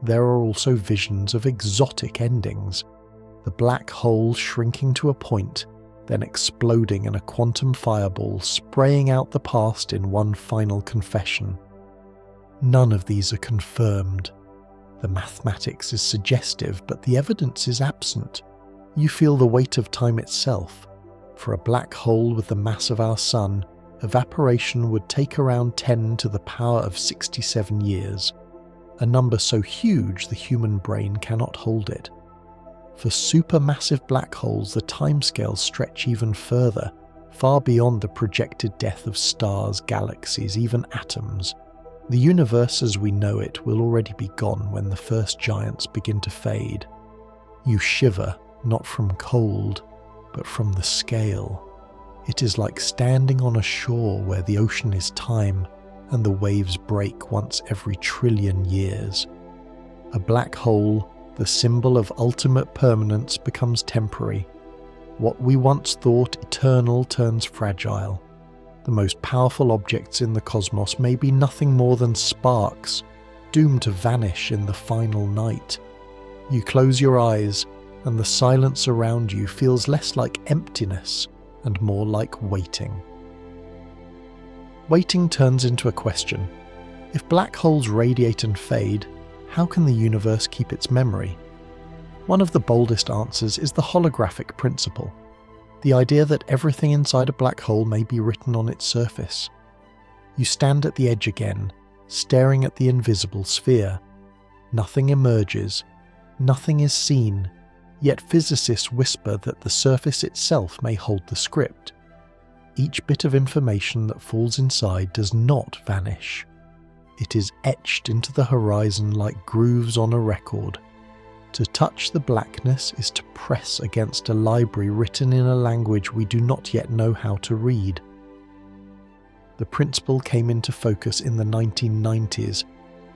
There are also visions of exotic endings, the black hole shrinking to a point, then exploding in a quantum fireball, spraying out the past in one final confession. None of these are confirmed. The mathematics is suggestive, but the evidence is absent. You feel the weight of time itself. For a black hole with the mass of our Sun, evaporation would take around 10 to the power of 67 years, a number so huge the human brain cannot hold it. For supermassive black holes, the timescales stretch even further, far beyond the projected death of stars, galaxies, even atoms. The universe as we know it will already be gone when the first giants begin to fade. You shiver, not from cold, but from the scale. It is like standing on a shore where the ocean is time and the waves break once every trillion years. A black hole, the symbol of ultimate permanence, becomes temporary. What we once thought eternal turns fragile. The most powerful objects in the cosmos may be nothing more than sparks, doomed to vanish in the final night. You close your eyes, and the silence around you feels less like emptiness and more like waiting. Waiting turns into a question. If black holes radiate and fade, how can the universe keep its memory? One of the boldest answers is the holographic principle, the idea that everything inside a black hole may be written on its surface. You stand at the edge again, staring at the invisible sphere. Nothing emerges, nothing is seen, yet physicists whisper that the surface itself may hold the script. Each bit of information that falls inside does not vanish. It is etched into the horizon like grooves on a record. To touch the blackness is to press against a library written in a language we do not yet know how to read. The principle came into focus in the 1990s,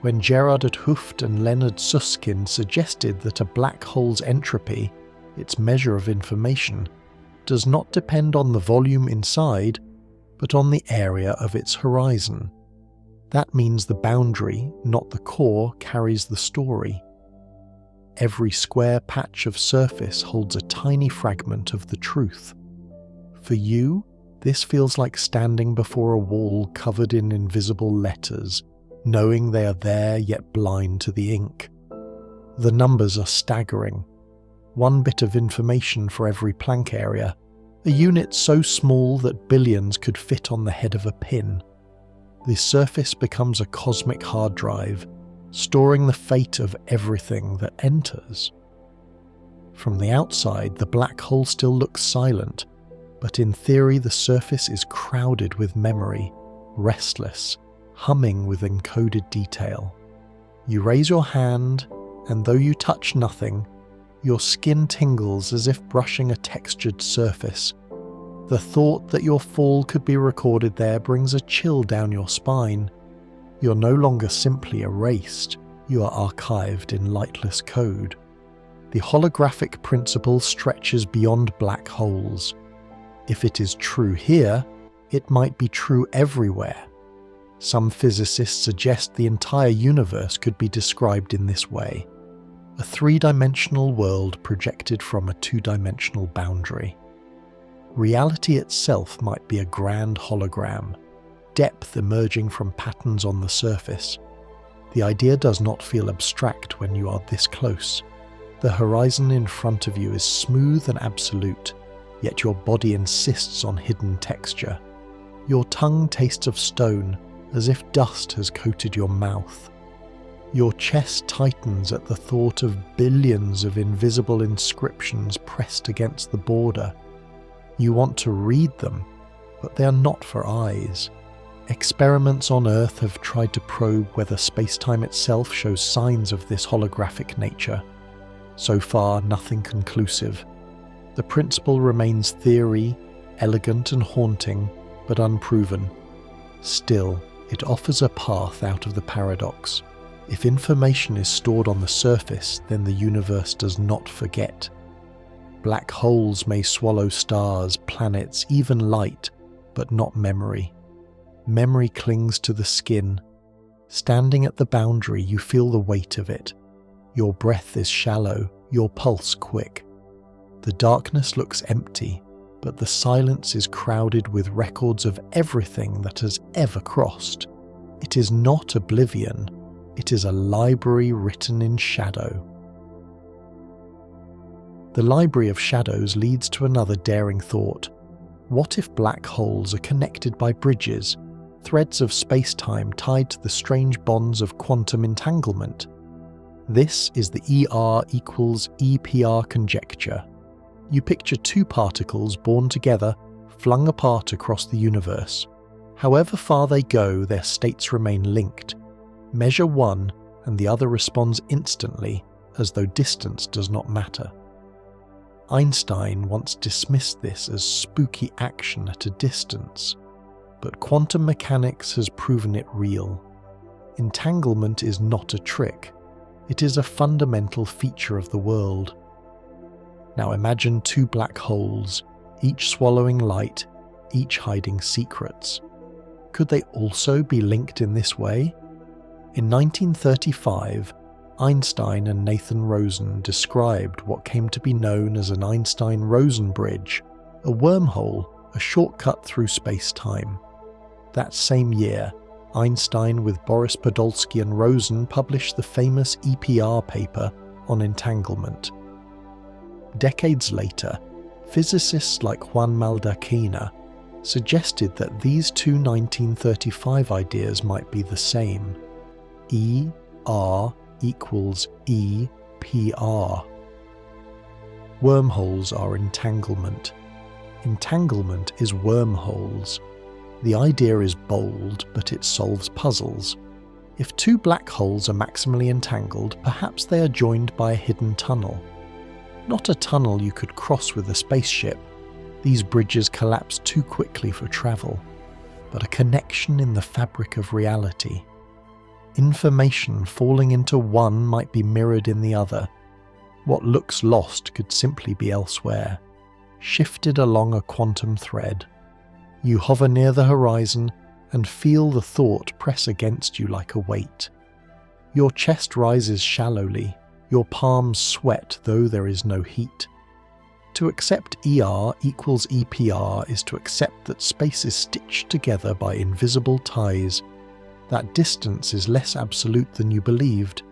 when Gerard 't Hooft and Leonard Susskind suggested that a black hole's entropy, its measure of information, does not depend on the volume inside, but on the area of its horizon. That means the boundary, not the core, carries the story. Every square patch of surface holds a tiny fragment of the truth. For you, this feels like standing before a wall covered in invisible letters, knowing they are there yet blind to the ink. The numbers are staggering. 1 bit of information for every Planck area, a unit so small that billions could fit on the head of a pin. The surface becomes a cosmic hard drive, storing the fate of everything that enters. From the outside, the black hole still looks silent, but in theory the surface is crowded with memory, restless, humming with encoded detail. You raise your hand, and though you touch nothing, your skin tingles as if brushing a textured surface. The thought that your fall could be recorded there brings a chill down your spine. You're no longer simply erased, you are archived in lightless code. The holographic principle stretches beyond black holes. If it is true here, it might be true everywhere. Some physicists suggest the entire universe could be described in this way, a 3-dimensional world projected from a 2-dimensional boundary. Reality itself might be a grand hologram, depth emerging from patterns on the surface. The idea does not feel abstract when you are this close. The horizon in front of you is smooth and absolute, yet your body insists on hidden texture. Your tongue tastes of stone, as if dust has coated your mouth. Your chest tightens at the thought of billions of invisible inscriptions pressed against the border. You want to read them, but they are not for eyes. Experiments on Earth have tried to probe whether space-time itself shows signs of this holographic nature. So far, nothing conclusive. The principle remains theory, elegant and haunting, but unproven. Still, it offers a path out of the paradox. If information is stored on the surface, then the universe does not forget. Black holes may swallow stars, planets, even light, but not memory. Memory clings to the skin. Standing at the boundary, you feel the weight of it. Your breath is shallow, your pulse quick. The darkness looks empty, but the silence is crowded with records of everything that has ever crossed. It is not oblivion, it is a library written in shadow. The Library of Shadows leads to another daring thought. What if black holes are connected by bridges, threads of space-time tied to the strange bonds of quantum entanglement? This is the ER equals EPR conjecture. You picture two particles born together, flung apart across the universe. However far they go, their states remain linked. Measure one, and the other responds instantly, as though distance does not matter. Einstein once dismissed this as spooky action at a distance, but quantum mechanics has proven it real. Entanglement is not a trick, it is a fundamental feature of the world. Now imagine two black holes, each swallowing light, each hiding secrets. Could they also be linked in this way? In 1935, Einstein and Nathan Rosen described what came to be known as an Einstein-Rosen bridge, a wormhole, a shortcut through space-time. That same year, Einstein with Boris Podolsky and Rosen published the famous EPR paper on entanglement. Decades later, physicists like Juan Maldacena suggested that these two 1935 ideas might be the same. ER equals EPR. Wormholes are entanglement. Entanglement is wormholes. The idea is bold, but it solves puzzles. If two black holes are maximally entangled, perhaps they are joined by a hidden tunnel. Not a tunnel you could cross with a spaceship. These bridges collapse too quickly for travel, but a connection in the fabric of reality. Information falling into one might be mirrored in the other. What looks lost could simply be elsewhere, shifted along a quantum thread. You hover near the horizon and feel the thought press against you like a weight. Your chest rises shallowly, your palms sweat though there is no heat. To accept ER equals EPR is to accept that space is stitched together by invisible ties. That distance is less absolute than you believed.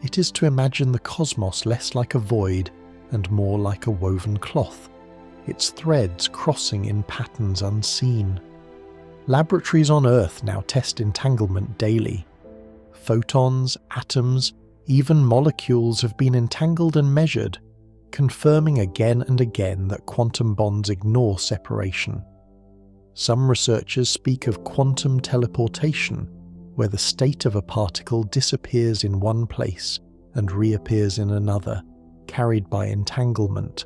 It is to imagine the cosmos less like a void and more like a woven cloth, its threads crossing in patterns unseen. Laboratories on Earth now test entanglement daily. Photons, atoms, even molecules have been entangled and measured, confirming again and again that quantum bonds ignore separation. Some researchers speak of quantum teleportation, where the state of a particle disappears in one place and reappears in another, carried by entanglement.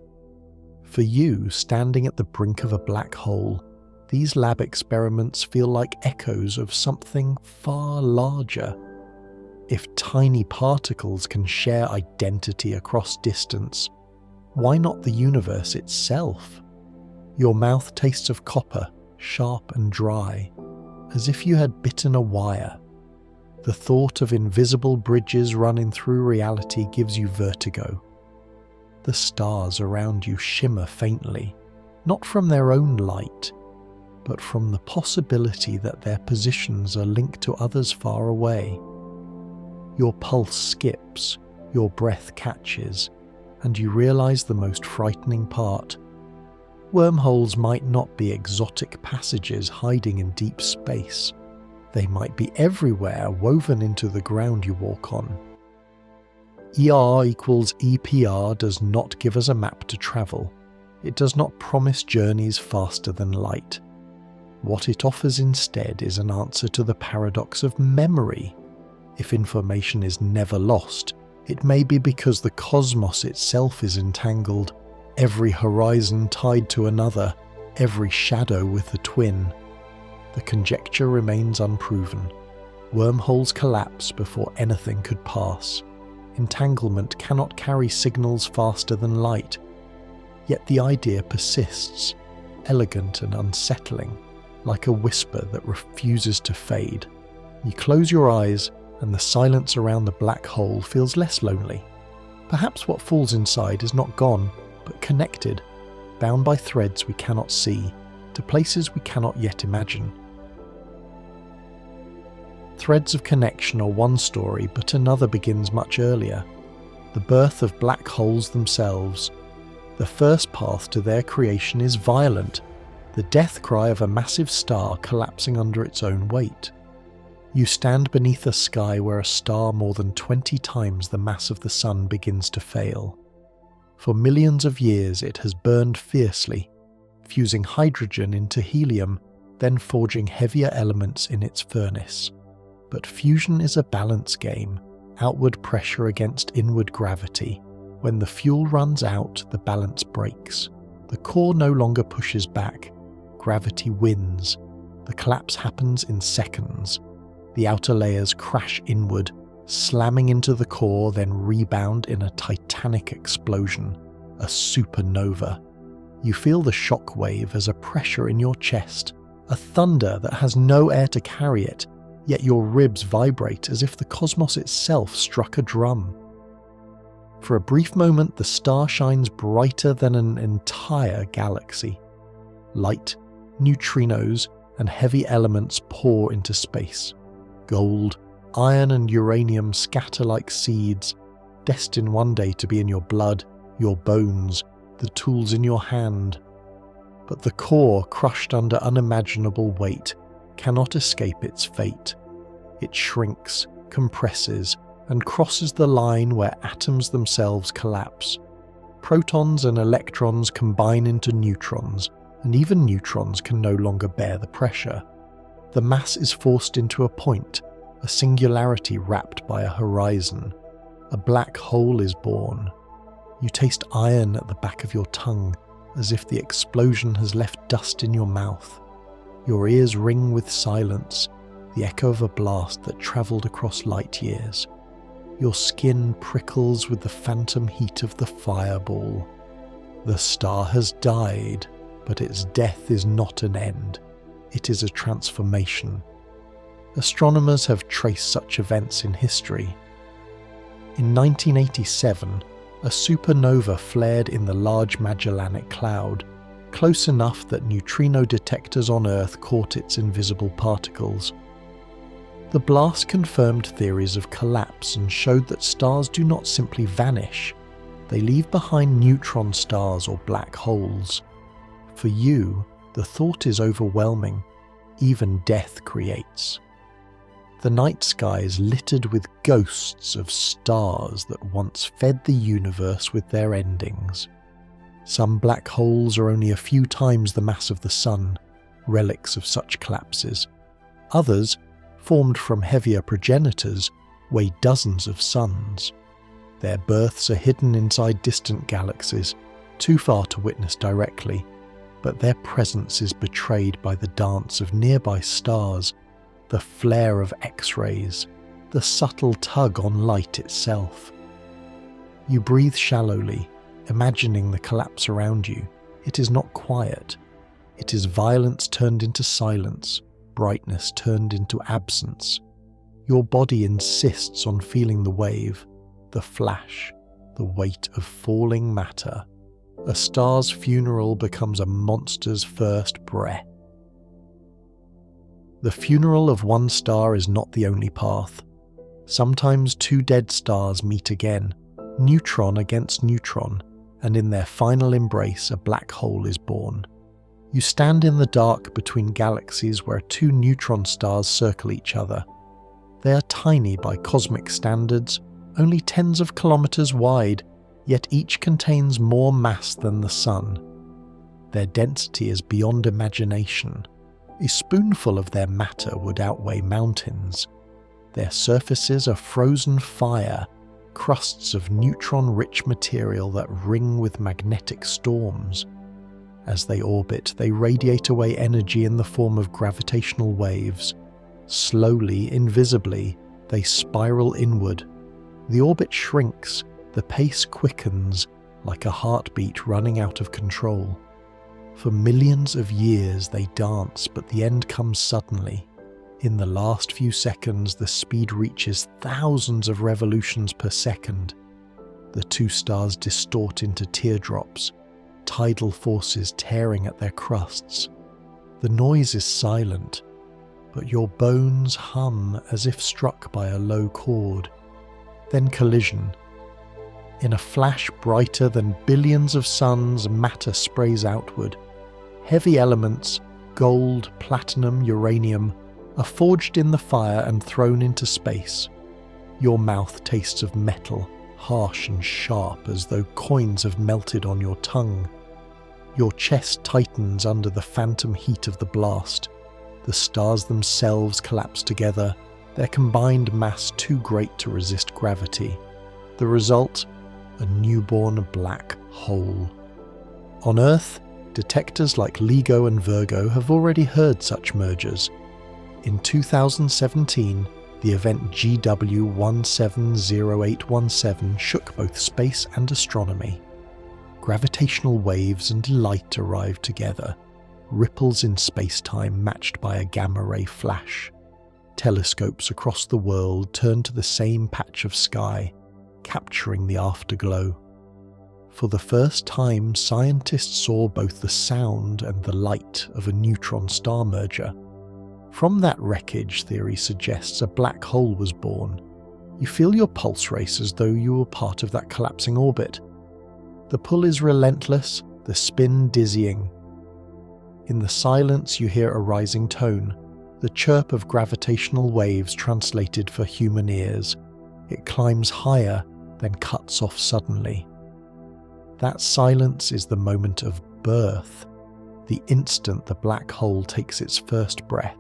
For you, standing at the brink of a black hole, these lab experiments feel like echoes of something far larger. If tiny particles can share identity across distance, why not the universe itself? Your mouth tastes of copper, sharp and dry, as if you had bitten a wire. The thought of invisible bridges running through reality gives you vertigo. The stars around you shimmer faintly. not from their own light, but from the possibility that their positions are linked to others far away. Your pulse skips, your breath catches, and you realize the most frightening part. Wormholes might not be exotic passages hiding in deep space. They might be everywhere, woven into the ground you walk on. ER equals EPR does not give us a map to travel. It does not promise journeys faster than light. What it offers instead is an answer to the paradox of memory. If information is never lost, it may be because the cosmos itself is entangled, every horizon tied to another, every shadow with a twin. The conjecture remains unproven. Wormholes collapse before anything could pass. Entanglement cannot carry signals faster than light. Yet the idea persists, elegant and unsettling, like a whisper that refuses to fade. You close your eyes, and the silence around the black hole feels less lonely. Perhaps what falls inside is not gone, but connected, bound by threads we cannot see, to places we cannot yet imagine. Threads of connection are one story, but another begins much earlier. The birth of black holes themselves. The first path to their creation is violent, the death cry of a massive star collapsing under its own weight. You stand beneath a sky where a star more than 20 times the mass of the sun begins to fail. For millions of years it has burned fiercely, fusing hydrogen into helium, then forging heavier elements in its furnace. But fusion is a balance game, outward pressure against inward gravity. When the fuel runs out, the balance breaks. The core no longer pushes back. Gravity wins. The collapse happens in seconds. The outer layers crash inward, slamming into the core, then rebound in a titanic explosion, a supernova. You feel the shock wave as a pressure in your chest, a thunder that has no air to carry it, yet your ribs vibrate as if the cosmos itself struck a drum. For a brief moment, the star shines brighter than an entire galaxy. Light, neutrinos, and heavy elements pour into space. Gold, iron, and uranium scatter like seeds, destined one day to be in your blood, your bones, the tools in your hand. But the core, crushed under unimaginable weight, cannot escape its fate. It shrinks, compresses, and crosses the line where atoms themselves collapse. Protons and electrons combine into neutrons, and even neutrons can no longer bear the pressure. The mass is forced into a point, a singularity wrapped by a horizon. A black hole is born. You taste iron at the back of your tongue, as if the explosion has left dust in your mouth. Your ears ring with silence, the echo of a blast that travelled across light years. Your skin prickles with the phantom heat of the fireball. The star has died, but its death is not an end. It is a transformation. Astronomers have traced such events in history. In 1987, a supernova flared in the Large Magellanic Cloud, close enough that neutrino detectors on Earth caught its invisible particles. The blast confirmed theories of collapse and showed that stars do not simply vanish. They leave behind neutron stars or black holes. For you, the thought is overwhelming. Even death creates. The night sky is littered with ghosts of stars that once fed the universe with their endings. Some black holes are only a few times the mass of the sun, relics of such collapses. Others, formed from heavier progenitors, weigh dozens of suns. Their births are hidden inside distant galaxies, too far to witness directly, but their presence is betrayed by the dance of nearby stars, the flare of X-rays, the subtle tug on light itself. You breathe shallowly, imagining the collapse around you. It is not quiet. It is violence turned into silence, brightness turned into absence. Your body insists on feeling the wave, the flash, the weight of falling matter. A star's funeral becomes a monster's first breath. The funeral of one star is not the only path. Sometimes two dead stars meet again, neutron against neutron, and in their final embrace a black hole is born. You stand in the dark between galaxies where two neutron stars circle each other. They are tiny by cosmic standards, only tens of kilometers wide, yet each contains more mass than the Sun. Their density is beyond imagination. A spoonful of their matter would outweigh mountains. Their surfaces are frozen fire, crusts of neutron-rich material that ring with magnetic storms. As they orbit, they radiate away energy in the form of gravitational waves. Slowly, invisibly, they spiral inward. The orbit shrinks, the pace quickens, like a heartbeat running out of control. For millions of years they dance, but the end comes suddenly. In the last few seconds, the speed reaches thousands of revolutions per second. The two stars distort into teardrops, tidal forces tearing at their crusts. The noise is silent, but your bones hum as if struck by a low chord. Then collision. In a flash brighter than billions of suns, matter sprays outward. Heavy elements, gold, platinum, uranium, are forged in the fire and thrown into space. Your mouth tastes of metal, harsh and sharp as though coins have melted on your tongue. Your chest tightens under the phantom heat of the blast. The stars themselves collapse together, their combined mass too great to resist gravity. The result? A newborn black hole. On Earth, detectors like LIGO and Virgo have already heard such mergers. In 2017, the event GW170817 shook both space and astronomy. Gravitational waves and light arrived together, ripples in space-time matched by a gamma-ray flash. Telescopes across the world turned to the same patch of sky, capturing the afterglow. For the first time, scientists saw both the sound and the light of a neutron star merger. From that wreckage, theory suggests, a black hole was born. You feel your pulse race as though you were part of that collapsing orbit. The pull is relentless, the spin dizzying. In the silence you hear a rising tone, the chirp of gravitational waves translated for human ears. It climbs higher, then cuts off suddenly. That silence is the moment of birth, the instant the black hole takes its first breath.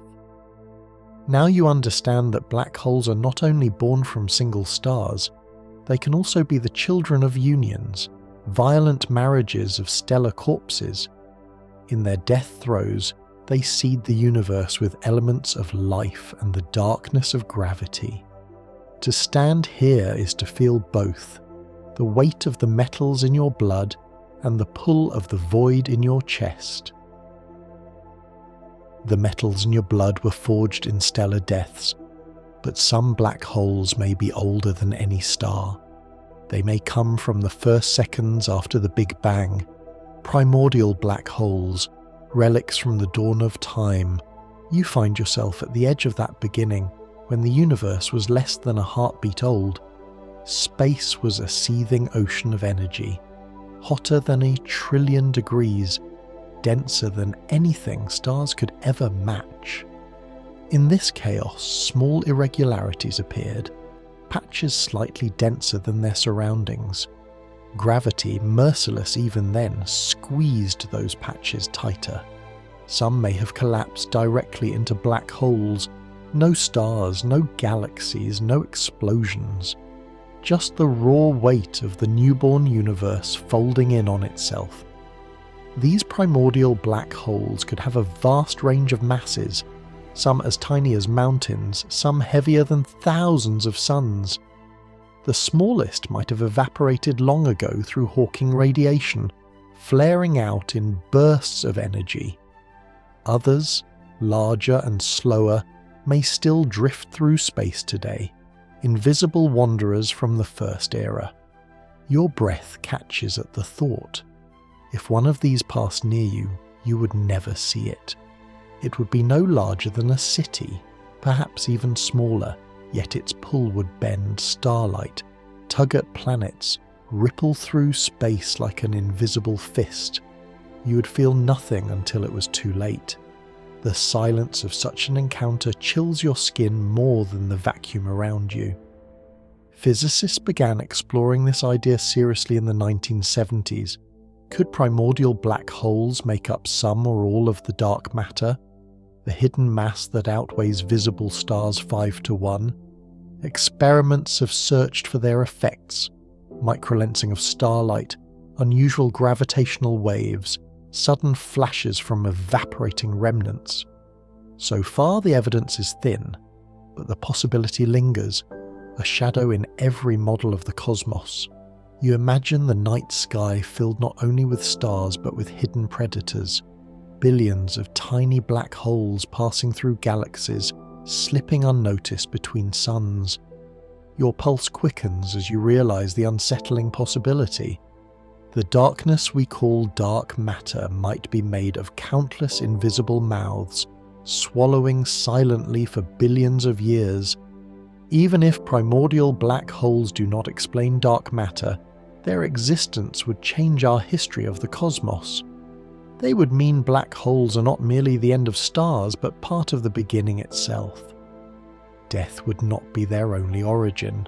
Now you understand that black holes are not only born from single stars, they can also be the children of unions, violent marriages of stellar corpses. In their death throes, they seed the universe with elements of life and the darkness of gravity. To stand here is to feel both, the weight of the metals in your blood and the pull of the void in your chest. The metals in your blood were forged in stellar deaths, but some black holes may be older than any star. They may come from the first seconds after the Big Bang, primordial black holes, relics from the dawn of time. You find yourself at the edge of that beginning, when the universe was less than a heartbeat old. Space was a seething ocean of energy, hotter than 1 trillion degrees, denser than anything stars could ever match. In this chaos, small irregularities appeared, patches slightly denser than their surroundings. Gravity, merciless even then, squeezed those patches tighter. Some may have collapsed directly into black holes. No stars, no galaxies, no explosions. Just the raw weight of the newborn universe folding in on itself. These primordial black holes could have a vast range of masses, some as tiny as mountains, some heavier than thousands of suns. The smallest might have evaporated long ago through Hawking radiation, flaring out in bursts of energy. Others, larger and slower, may still drift through space today, invisible wanderers from the first era. Your breath catches at the thought. If one of these passed near you, you would never see it. It would be no larger than a city, perhaps even smaller, yet its pull would bend starlight, tug at planets, ripple through space like an invisible fist. You would feel nothing until it was too late. The silence of such an encounter chills your skin more than the vacuum around you. Physicists began exploring this idea seriously in the 1970s. Could primordial black holes make up some or all of the dark matter? The hidden mass that outweighs visible stars 5 to 1? Experiments have searched for their effects: microlensing of starlight, unusual gravitational waves, sudden flashes from evaporating remnants. So far the evidence is thin, but the possibility lingers, a shadow in every model of the cosmos. You imagine the night sky filled not only with stars but with hidden predators, billions of tiny black holes passing through galaxies, slipping unnoticed between suns. Your pulse quickens as you realize the unsettling possibility. The darkness we call dark matter might be made of countless invisible mouths, swallowing silently for billions of years. Even if primordial black holes do not explain dark matter, their existence would change our history of the cosmos. They would mean black holes are not merely the end of stars, but part of the beginning itself. Death would not be their only origin.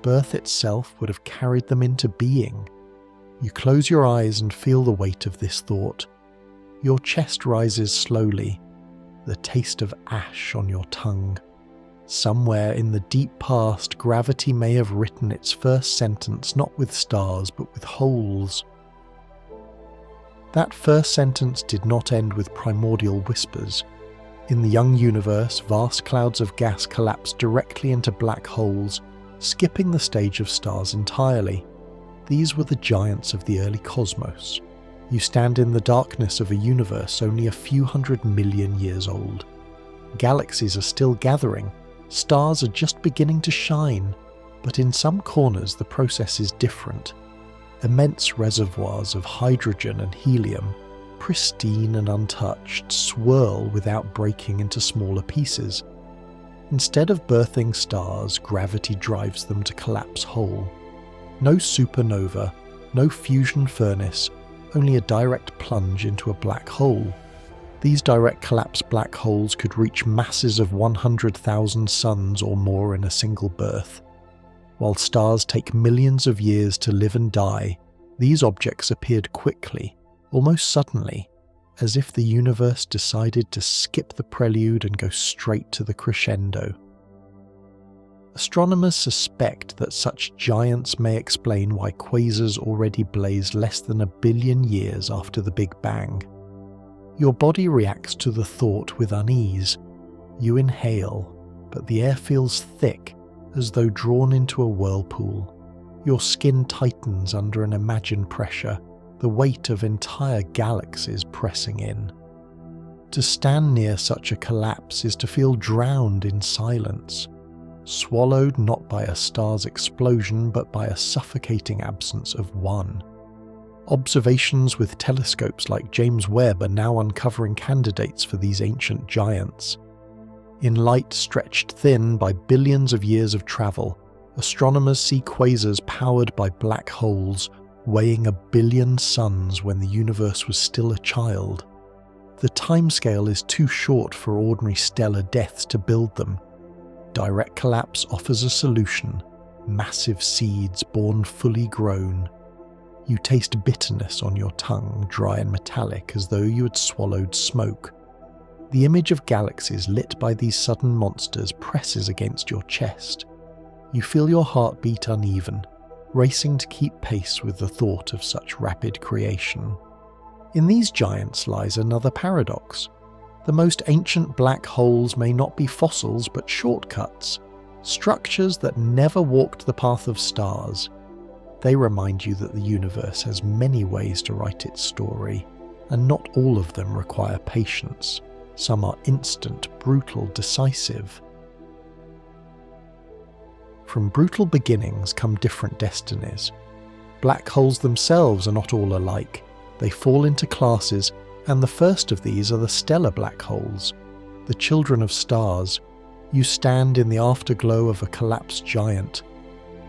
Birth itself would have carried them into being. You close your eyes and feel the weight of this thought. Your chest rises slowly, the taste of ash on your tongue. Somewhere in the deep past, gravity may have written its first sentence not with stars but with holes. That first sentence did not end with primordial whispers. In the young universe, vast clouds of gas collapsed directly into black holes, skipping the stage of stars entirely. These were the giants of the early cosmos. You stand in the darkness of a universe only a few 100 million years old. Galaxies are still gathering, stars are just beginning to shine, but in some corners the process is different. Immense reservoirs of hydrogen and helium, pristine and untouched, swirl without breaking into smaller pieces. Instead of birthing stars, gravity drives them to collapse whole. No supernova, no fusion furnace, only a direct plunge into a black hole. These direct collapse black holes could reach masses of 100,000 suns or more in a single birth. While stars take millions of years to live and die, these objects appeared quickly, almost suddenly, as if the universe decided to skip the prelude and go straight to the crescendo. Astronomers suspect that such giants may explain why quasars already blaze less than 1 billion years after the Big Bang. Your body reacts to the thought with unease. You inhale, but the air feels thick, as though drawn into a whirlpool. Your skin tightens under an imagined pressure, the weight of entire galaxies pressing in. To stand near such a collapse is to feel drowned in silence, swallowed not by a star's explosion but by a suffocating absence of one. Observations with telescopes like James Webb are now uncovering candidates for these ancient giants. In light stretched thin by billions of years of travel, astronomers see quasars powered by black holes, weighing 1 billion suns when the universe was still a child. The timescale is too short for ordinary stellar deaths to build them. Direct collapse offers a solution: massive seeds born fully grown. You taste bitterness on your tongue, dry and metallic, as though you had swallowed smoke. The image of galaxies lit by these sudden monsters presses against your chest. You feel your heart beat uneven, racing to keep pace with the thought of such rapid creation. In these giants lies another paradox. The most ancient black holes may not be fossils but shortcuts, structures that never walked the path of stars. They remind you that the universe has many ways to write its story, and not all of them require patience. Some are instant, brutal, decisive. From brutal beginnings come different destinies. Black holes themselves are not all alike. They fall into classes, and the first of these are the stellar black holes, the children of stars. You stand in the afterglow of a collapsed giant.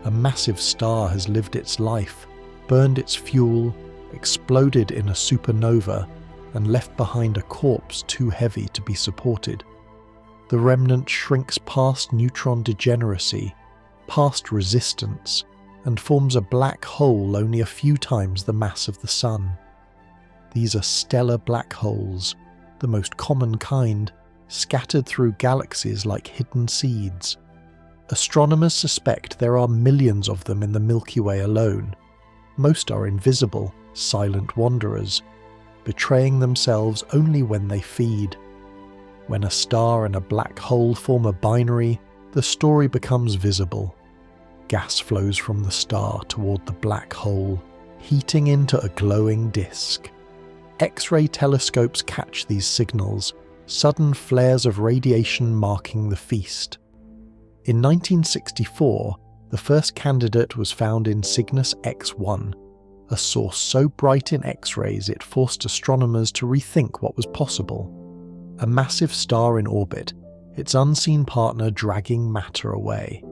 A massive star has lived its life, burned its fuel, exploded in a supernova, and left behind a corpse too heavy to be supported. The remnant shrinks past neutron degeneracy, past resistance, and forms a black hole only a few times the mass of the Sun. These are stellar black holes, the most common kind, scattered through galaxies like hidden seeds. Astronomers suspect there are millions of them in the Milky Way alone. Most are invisible, silent wanderers, betraying themselves only when they feed. When a star and a black hole form a binary, the story becomes visible. Gas flows from the star toward the black hole, heating into a glowing disk. X-ray telescopes catch these signals, sudden flares of radiation marking the feast. In 1964, the first candidate was found in Cygnus X1, a source so bright in X-rays it forced astronomers to rethink what was possible. A massive star in orbit, its unseen partner dragging matter away.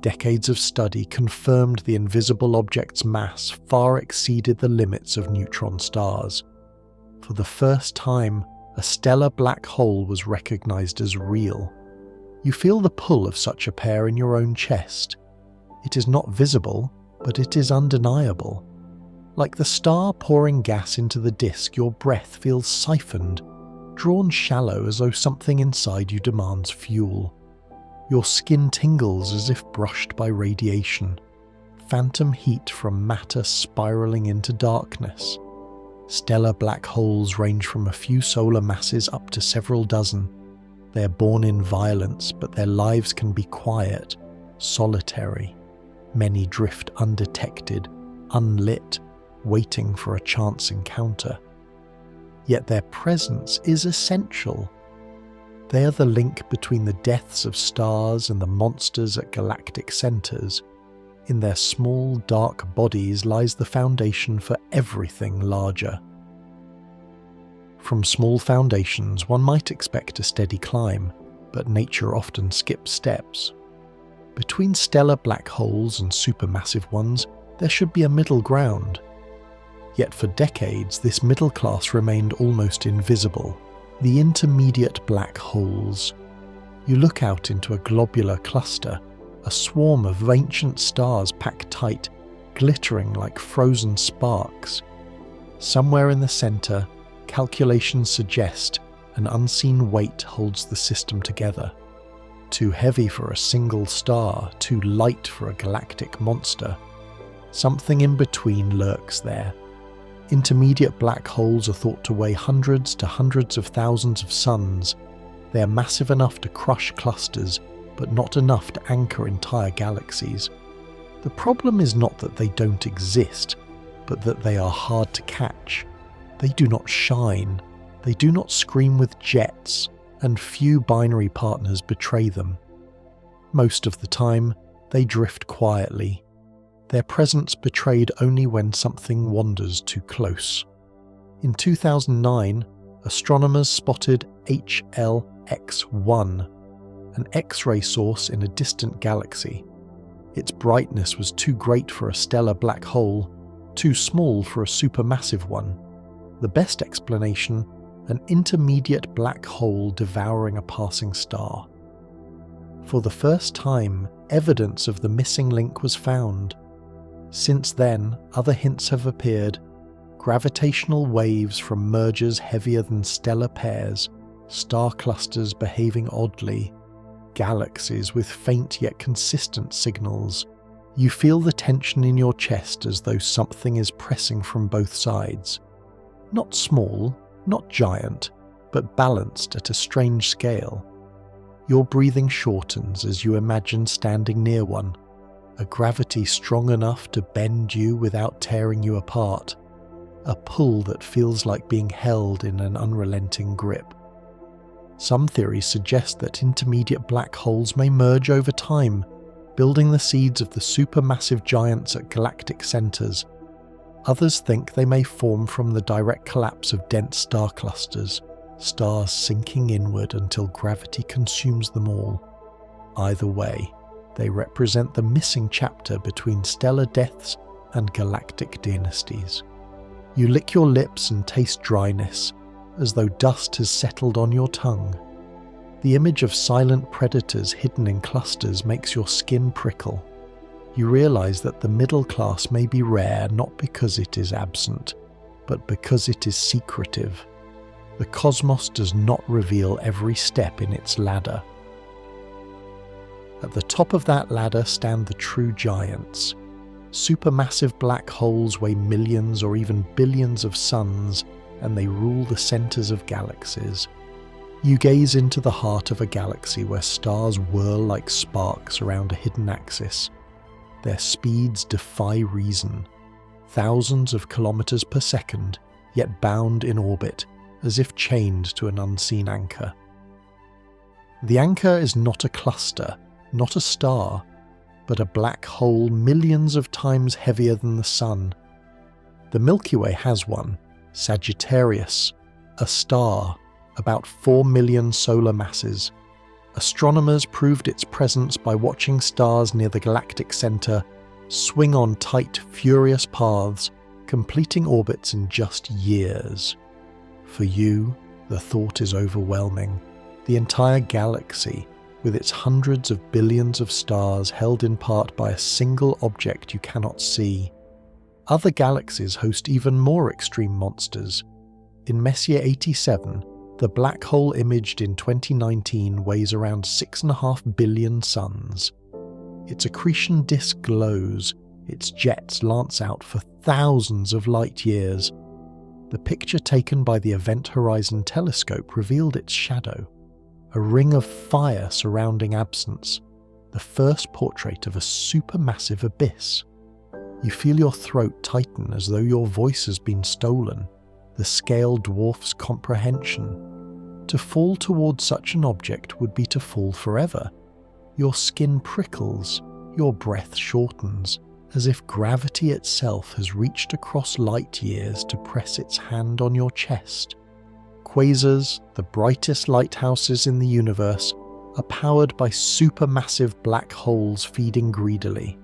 Decades of study confirmed the invisible object's mass far exceeded the limits of neutron stars. For the first time, a stellar black hole was recognized as real. You feel the pull of such a pair in your own chest. It is not visible, but it is undeniable. Like the star pouring gas into the disk, your breath feels siphoned, drawn shallow as though something inside you demands fuel. Your skin tingles as if brushed by radiation, phantom heat from matter spiraling into darkness. Stellar black holes range from a few solar masses up to several dozen. They are born in violence, but their lives can be quiet, solitary. Many drift undetected, unlit, waiting for a chance encounter. Yet their presence is essential. They are the link between the deaths of stars and the monsters at galactic centers. In their small, dark bodies lies the foundation for everything larger. From small foundations, one might expect a steady climb, but nature often skips steps. Between stellar black holes and supermassive ones, there should be a middle ground. Yet for decades, this middle class remained almost invisible. The intermediate black holes. You look out into a globular cluster, a swarm of ancient stars packed tight, glittering like frozen sparks. Somewhere in the center, calculations suggest an unseen weight holds the system together. Too heavy for a single star, too light for a galactic monster. Something in between lurks there. Intermediate black holes are thought to weigh hundreds to hundreds of thousands of suns. They are massive enough to crush clusters, but not enough to anchor entire galaxies. The problem is not that they don't exist, but that they are hard to catch. They do not shine, they do not scream with jets, and few binary partners betray them. Most of the time, they drift quietly, their presence betrayed only when something wanders too close. In 2009, astronomers spotted HLX1, an X-ray source in a distant galaxy. Its brightness was too great for a stellar black hole, too small for a supermassive one. The best explanation, an intermediate black hole devouring a passing star. For the first time, evidence of the missing link was found. Since then, other hints have appeared. Gravitational waves from mergers heavier than stellar pairs, star clusters behaving oddly, galaxies with faint yet consistent signals. You feel the tension in your chest as though something is pressing from both sides. Not small, not giant, but balanced at a strange scale. Your breathing shortens as you imagine standing near one, a gravity strong enough to bend you without tearing you apart, a pull that feels like being held in an unrelenting grip. Some theories suggest that intermediate black holes may merge over time, building the seeds of the supermassive giants at galactic centers. Others think they may form from the direct collapse of dense star clusters, stars sinking inward until gravity consumes them all. Either way, they represent the missing chapter between stellar deaths and galactic dynasties. You lick your lips and taste dryness, as though dust has settled on your tongue. The image of silent predators hidden in clusters makes your skin prickle. You realize that the middle class may be rare not because it is absent, but because it is secretive. The cosmos does not reveal every step in its ladder. At the top of that ladder stand the true giants. Supermassive black holes weigh millions or even billions of suns, and they rule the centers of galaxies. You gaze into the heart of a galaxy where stars whirl like sparks around a hidden axis. Their speeds defy reason, thousands of kilometers per second, yet bound in orbit, as if chained to an unseen anchor. The anchor is not a cluster, not a star, but a black hole millions of times heavier than the Sun. The Milky Way has one, Sagittarius, a star, about 4 million solar masses. Astronomers proved its presence by watching stars near the galactic center swing on tight, furious paths, completing orbits in just years. For you, the thought is overwhelming. The entire galaxy, with its hundreds of billions of stars held in part by a single object you cannot see. Other galaxies host even more extreme monsters. In Messier 87, the black hole imaged in 2019 weighs around 6.5 billion suns. Its accretion disk glows, its jets lance out for thousands of light years. The picture taken by the Event Horizon telescope revealed its shadow, a ring of fire surrounding absence, the first portrait of a supermassive abyss. You feel your throat tighten as though your voice has been stolen. The scale dwarfs comprehension. To fall towards such an object would be to fall forever. Your skin prickles, your breath shortens, as if gravity itself has reached across light years to press its hand on your chest. Quasars, the brightest lighthouses in the universe, are powered by supermassive black holes feeding greedily.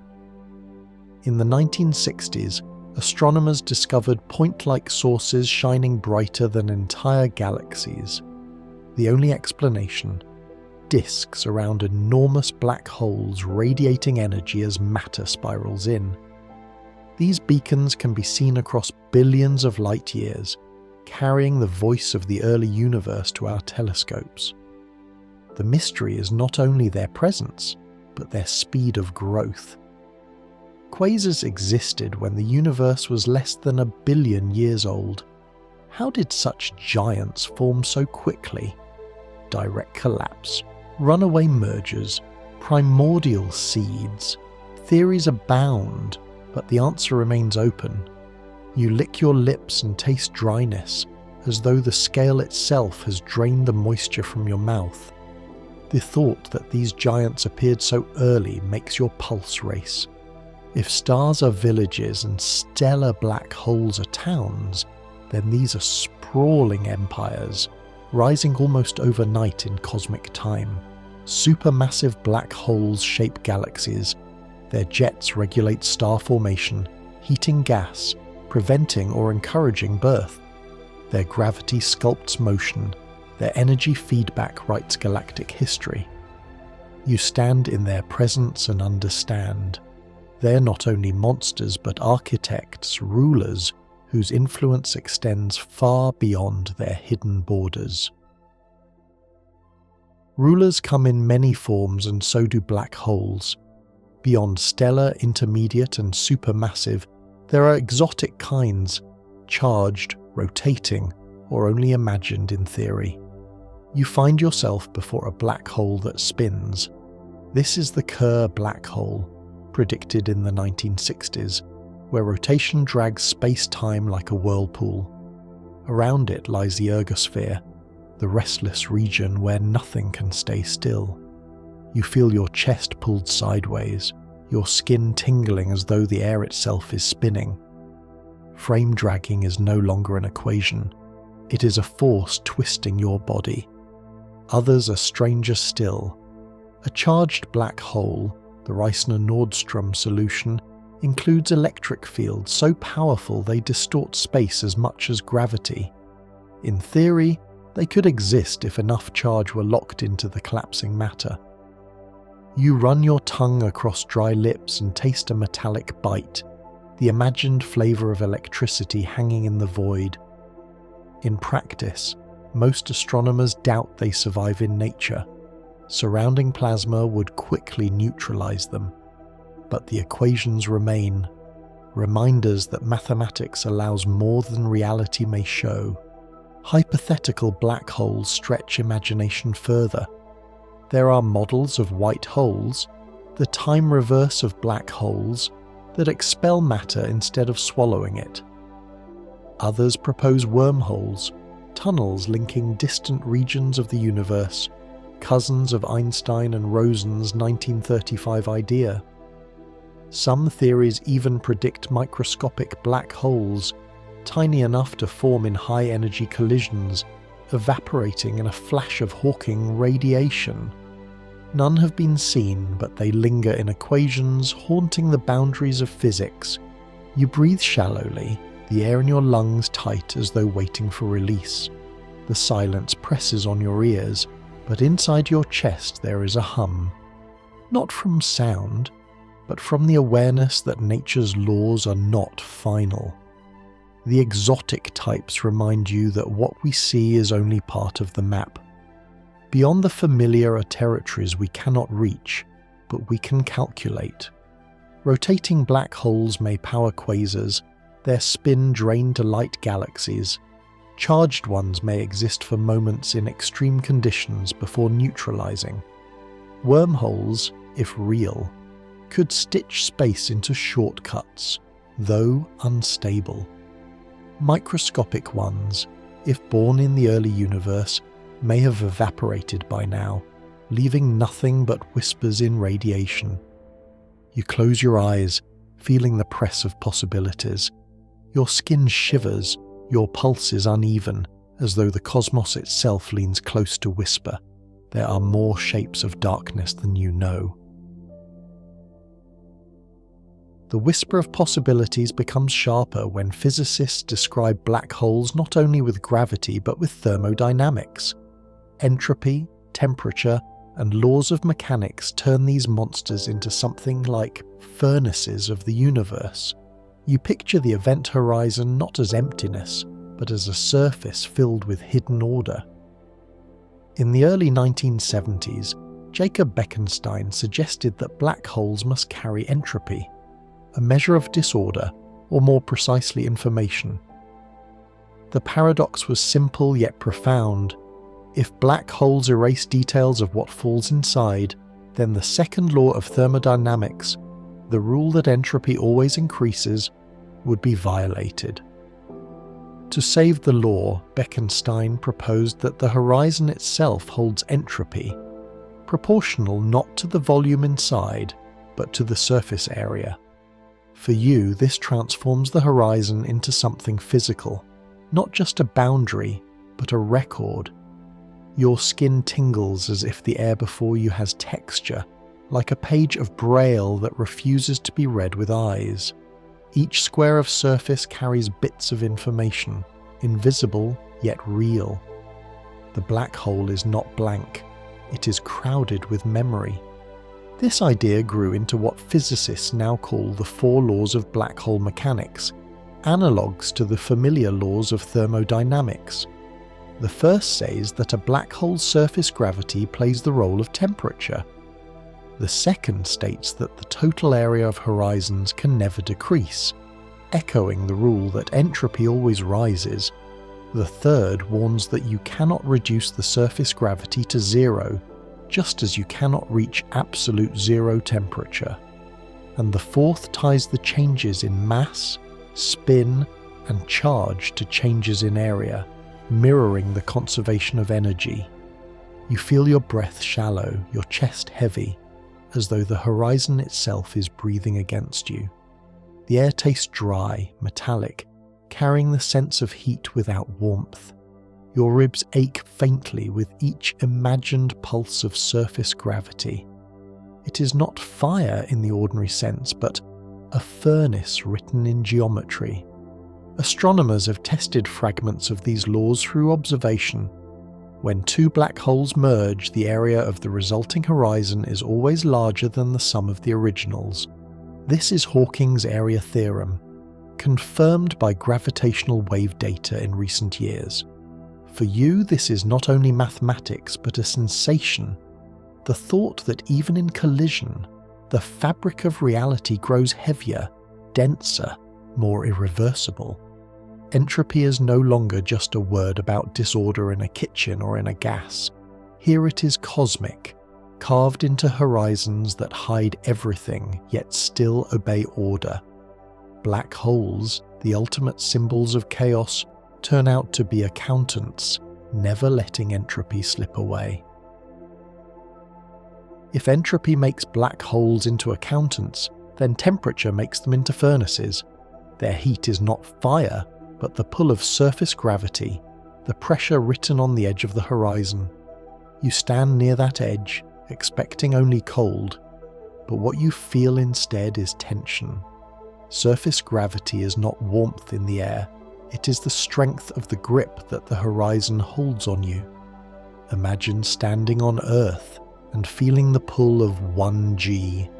In the 1960s, astronomers discovered point-like sources shining brighter than entire galaxies. The only explanation: disks around enormous black holes radiating energy as matter spirals in. These beacons can be seen across billions of light years, carrying the voice of the early universe to our telescopes. The mystery is not only their presence, but their speed of growth. Quasars existed when the universe was less than 1 billion years old. How did such giants form so quickly? Direct collapse, runaway mergers, primordial seeds. Theories abound, but the answer remains open. You lick your lips and taste dryness, as though the scale itself has drained the moisture from your mouth. The thought that these giants appeared so early makes your pulse race. If stars are villages and stellar black holes are towns, then these are sprawling empires, rising almost overnight in cosmic time. Supermassive black holes shape galaxies. Their jets regulate star formation, heating gas, preventing or encouraging birth. Their gravity sculpts motion. Their energy feedback writes galactic history. You stand in their presence and understand. They're not only monsters but architects, rulers, whose influence extends far beyond their hidden borders. Rulers come in many forms, and so do black holes. Beyond stellar, intermediate, and supermassive, there are exotic kinds, charged, rotating, or only imagined in theory. You find yourself before a black hole that spins. This is the Kerr black hole, predicted in the 1960s, where rotation drags space-time like a whirlpool. Around it lies the ergosphere, the restless region where nothing can stay still. You feel your chest pulled sideways, your skin tingling as though the air itself is spinning. frame dragging is no longer an equation. It is a force twisting your body. Others are stranger still. A charged black hole, the Reissner-Nordström solution, includes electric fields so powerful they distort space as much as gravity. In theory, they could exist if enough charge were locked into the collapsing matter. You run your tongue across dry lips and taste a metallic bite, the imagined flavour of electricity hanging in the void. In practice, most astronomers doubt they survive in nature. Surrounding plasma would quickly neutralise them. But the equations remain, reminders that mathematics allows more than reality may show. Hypothetical black holes stretch imagination further. There are models of white holes, the time reverse of black holes, that expel matter instead of swallowing it. Others propose wormholes, tunnels linking distant regions of the universe, cousins of Einstein and Rosen's 1935 idea. Some theories even predict microscopic black holes, tiny enough to form in high-energy collisions, evaporating in a flash of Hawking radiation. None have been seen, but they linger in equations, haunting the boundaries of physics. You breathe shallowly, the air in your lungs tight as though waiting for release. The silence presses on your ears, but inside your chest there is a hum. Not from sound, but from the awareness that nature's laws are not final. The exotic types remind you that what we see is only part of the map. Beyond the familiar are territories we cannot reach, but we can calculate. Rotating black holes may power quasars, their spin drain to light galaxies. Charged ones may exist for moments in extreme conditions before neutralizing. Wormholes, if real, could stitch space into shortcuts, though unstable. Microscopic ones, if born in the early universe, may have evaporated by now, leaving nothing but whispers in radiation. You close your eyes, feeling the press of possibilities. Your skin shivers, your pulse is uneven, as though the cosmos itself leans close to whisper. There are more shapes of darkness than you know. The whisper of possibilities becomes sharper when physicists describe black holes not only with gravity but with thermodynamics. Entropy, temperature, and laws of mechanics turn these monsters into something like furnaces of the universe. You picture the event horizon not as emptiness, but as a surface filled with hidden order. In the early 1970s, Jacob Bekenstein suggested that black holes must carry entropy, a measure of disorder, or more precisely information. The paradox was simple yet profound. If black holes erase details of what falls inside, then the second law of thermodynamics, the rule that entropy always increases, would be violated. To save the law, Bekenstein proposed that the horizon itself holds entropy, proportional not to the volume inside, but to the surface area. For you, this transforms the horizon into something physical, not just a boundary, but a record. Your skin tingles as if the air before you has texture, like a page of braille that refuses to be read with eyes. Each square of surface carries bits of information, invisible yet real. The black hole is not blank, it is crowded with memory. This idea grew into what physicists now call the four laws of black hole mechanics, analogues to the familiar laws of thermodynamics. The first says that a black hole's surface gravity plays the role of temperature. The second states that the total area of horizons can never decrease, echoing the rule that entropy always rises. The third warns that you cannot reduce the surface gravity to zero, just as you cannot reach absolute zero temperature. And the fourth ties the changes in mass, spin, and charge to changes in area, mirroring the conservation of energy. You feel your breath shallow, your chest heavy, as though the horizon itself is breathing against you. The air tastes dry, metallic, carrying the sense of heat without warmth. Your ribs ache faintly with each imagined pulse of surface gravity. It is not fire in the ordinary sense, but a furnace written in geometry. Astronomers have tested fragments of these laws through observation. When two black holes merge, the area of the resulting horizon is always larger than the sum of the originals. This is Hawking's area theorem, confirmed by gravitational wave data in recent years. For you, this is not only mathematics, but a sensation. The thought that even in collision, the fabric of reality grows heavier, denser, more irreversible. Entropy is no longer just a word about disorder in a kitchen or in a gas. Here it is cosmic, carved into horizons that hide everything yet still obey order. Black holes, the ultimate symbols of chaos, turn out to be accountants, never letting entropy slip away. If entropy makes black holes into accountants, then temperature makes them into furnaces. Their heat is not fire, but the pull of surface gravity, the pressure written on the edge of the horizon. You stand near that edge, expecting only cold, but what you feel instead is tension. Surface gravity is not warmth in the air, it is the strength of the grip that the horizon holds on you. Imagine standing on Earth and feeling the pull of 1g,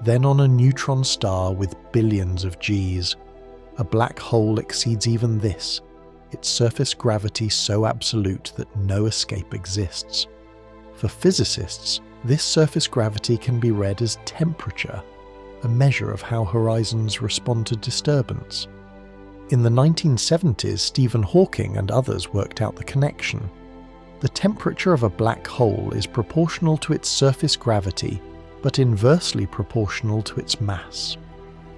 then on a neutron star with billions of g's. A black hole exceeds even this, its surface gravity so absolute that no escape exists. For physicists, this surface gravity can be read as temperature, a measure of how horizons respond to disturbance. In the 1970s, Stephen Hawking and others worked out the connection. The temperature of a black hole is proportional to its surface gravity, but inversely proportional to its mass.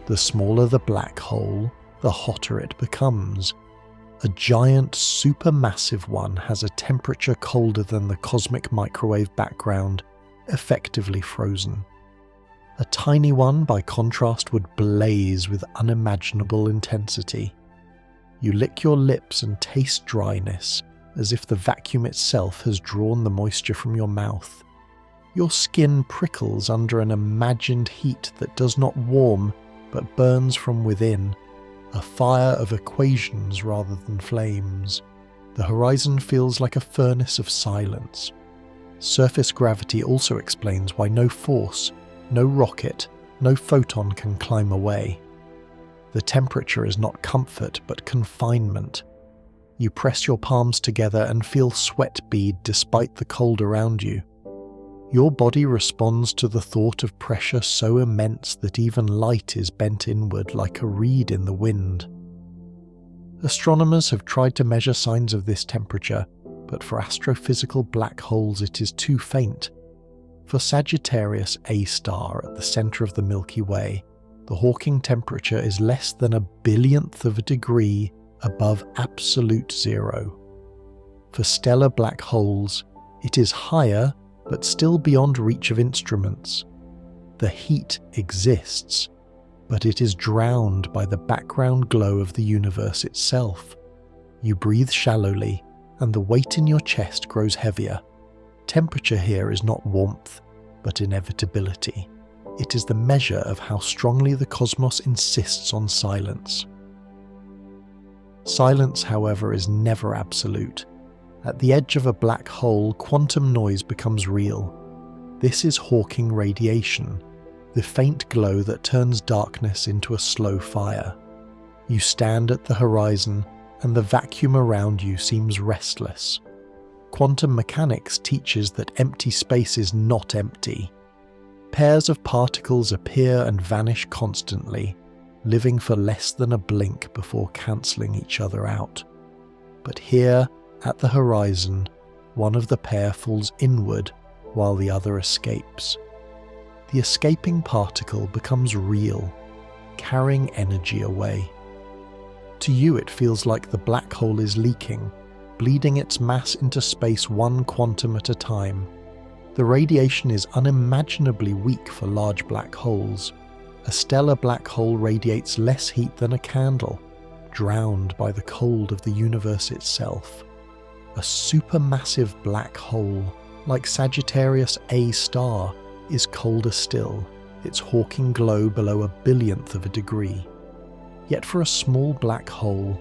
The smaller the black hole, the hotter it becomes. A giant supermassive one has a temperature colder than the cosmic microwave background, effectively frozen. A tiny one, by contrast, would blaze with unimaginable intensity. You lick your lips and taste dryness, as if the vacuum itself has drawn the moisture from your mouth. Your skin prickles under an imagined heat that does not warm, but burns from within, a fire of equations rather than flames. The horizon feels like a furnace of silence. Surface gravity also explains why no force, no rocket, no photon can climb away. The temperature is not comfort, but confinement. You press your palms together and feel sweat bead despite the cold around you. Your body responds to the thought of pressure so immense that even light is bent inward like a reed in the wind. Astronomers have tried to measure signs of this temperature, but for astrophysical black holes it is too faint. For Sagittarius A star at the centre of the Milky Way, the Hawking temperature is less than a billionth of a degree above absolute zero. For stellar black holes, it is higher, but still beyond reach of instruments. The heat exists, but it is drowned by the background glow of the universe itself. You breathe shallowly, and the weight in your chest grows heavier. Temperature here is not warmth, but inevitability. It is the measure of how strongly the cosmos insists on silence. Silence, however, is never absolute. At the edge of a black hole, quantum noise becomes real. This is Hawking radiation, the faint glow that turns darkness into a slow fire. You stand at the horizon, and the vacuum around you seems restless. Quantum mechanics teaches that empty space is not empty. Pairs of particles appear and vanish constantly, living for less than a blink before cancelling each other out. But here, at the horizon, one of the pair falls inward while the other escapes. The escaping particle becomes real, carrying energy away. To you it feels like the black hole is leaking, bleeding its mass into space one quantum at a time. The radiation is unimaginably weak for large black holes. A stellar black hole radiates less heat than a candle, drowned by the cold of the universe itself. A supermassive black hole, like Sagittarius A star, is colder still, its hawking glow below 1/1000th of a degree. Yet for a small black hole,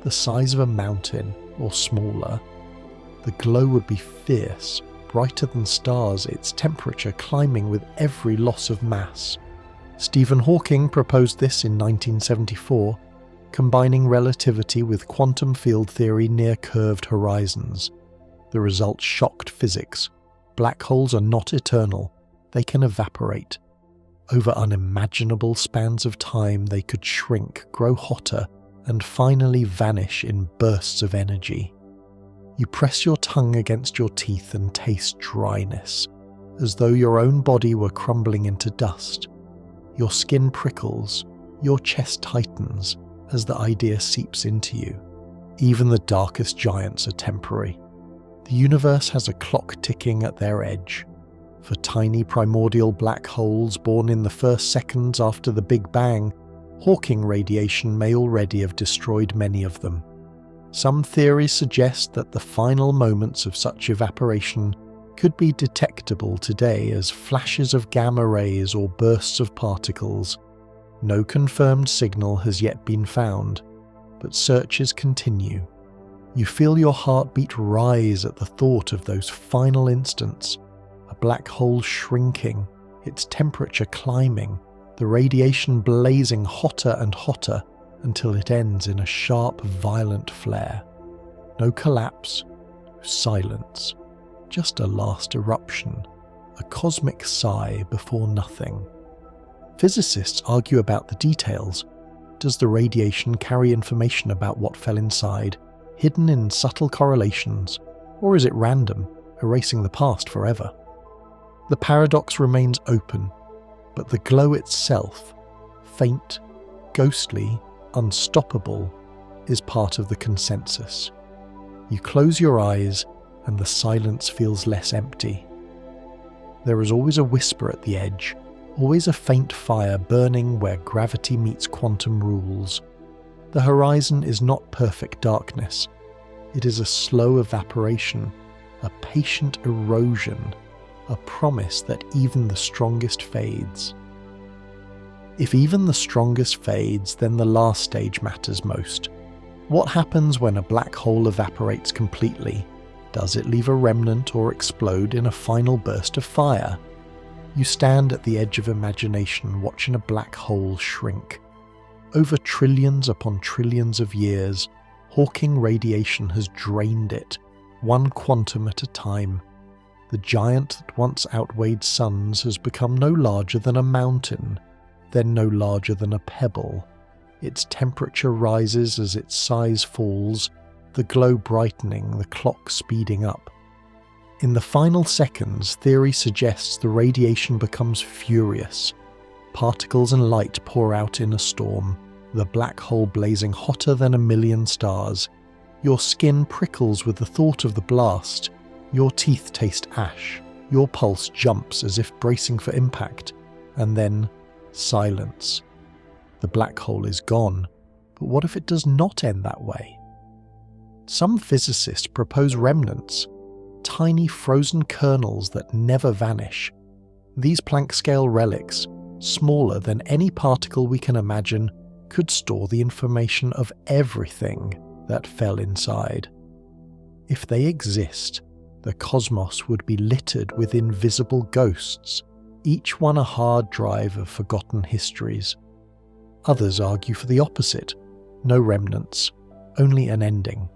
the size of a mountain or smaller, the glow would be fierce, brighter than stars, its temperature climbing with every loss of mass. Stephen Hawking proposed this in 1974, combining relativity with quantum field theory near curved horizons. The results shocked physics. Black holes are not eternal, they can evaporate. Over unimaginable spans of time they could shrink, grow hotter, and finally vanish in bursts of energy. You press your tongue against your teeth and taste dryness, as though your own body were crumbling into dust. Your skin prickles, your chest tightens as the idea seeps into you. Even the darkest giants are temporary. The universe has a clock ticking at their edge. For tiny primordial black holes born in the first seconds after the Big Bang, Hawking radiation may already have destroyed many of them. Some theories suggest that the final moments of such evaporation could be detectable today as flashes of gamma rays or bursts of particles. No confirmed signal has yet been found, but searches continue. You feel your heartbeat rise at the thought of those final instants, a black hole shrinking, its temperature climbing, the radiation blazing hotter and hotter until it ends in a sharp, violent flare. No collapse, no silence, just a last eruption, a cosmic sigh before nothing. Physicists argue about the details. Does the radiation carry information about what fell inside, hidden in subtle correlations, or is it random, erasing the past forever? The paradox remains open, but the glow itself, faint, ghostly, unstoppable, is part of the consensus. You close your eyes and the silence feels less empty. There is always a whisper at the edge, always a faint fire burning where gravity meets quantum rules. The horizon is not perfect darkness. It is a slow evaporation, a patient erosion, a promise that even the strongest fades. If even the strongest fades, then the last stage matters most. What happens when a black hole evaporates completely? Does it leave a remnant or explode in a final burst of fire? You stand at the edge of imagination watching a black hole shrink. Over trillions upon trillions of years, Hawking radiation has drained it, one quantum at a time. The giant that once outweighed suns has become no larger than a mountain, then no larger than a pebble. Its temperature rises as its size falls, the glow brightening, the clock speeding up. In the final seconds, theory suggests the radiation becomes furious. Particles and light pour out in a storm, the black hole blazing hotter than 1,000,000 stars. Your skin prickles with the thought of the blast. Your teeth taste ash. Your pulse jumps as if bracing for impact. And then, silence. The black hole is gone, but what if it does not end that way? Some physicists propose remnants, tiny frozen kernels that never vanish. These Planck-scale relics, smaller than any particle we can imagine, could store the information of everything that fell inside. If they exist, the cosmos would be littered with invisible ghosts, each one a hard drive of forgotten histories. Others argue for the opposite, no remnants, only an ending.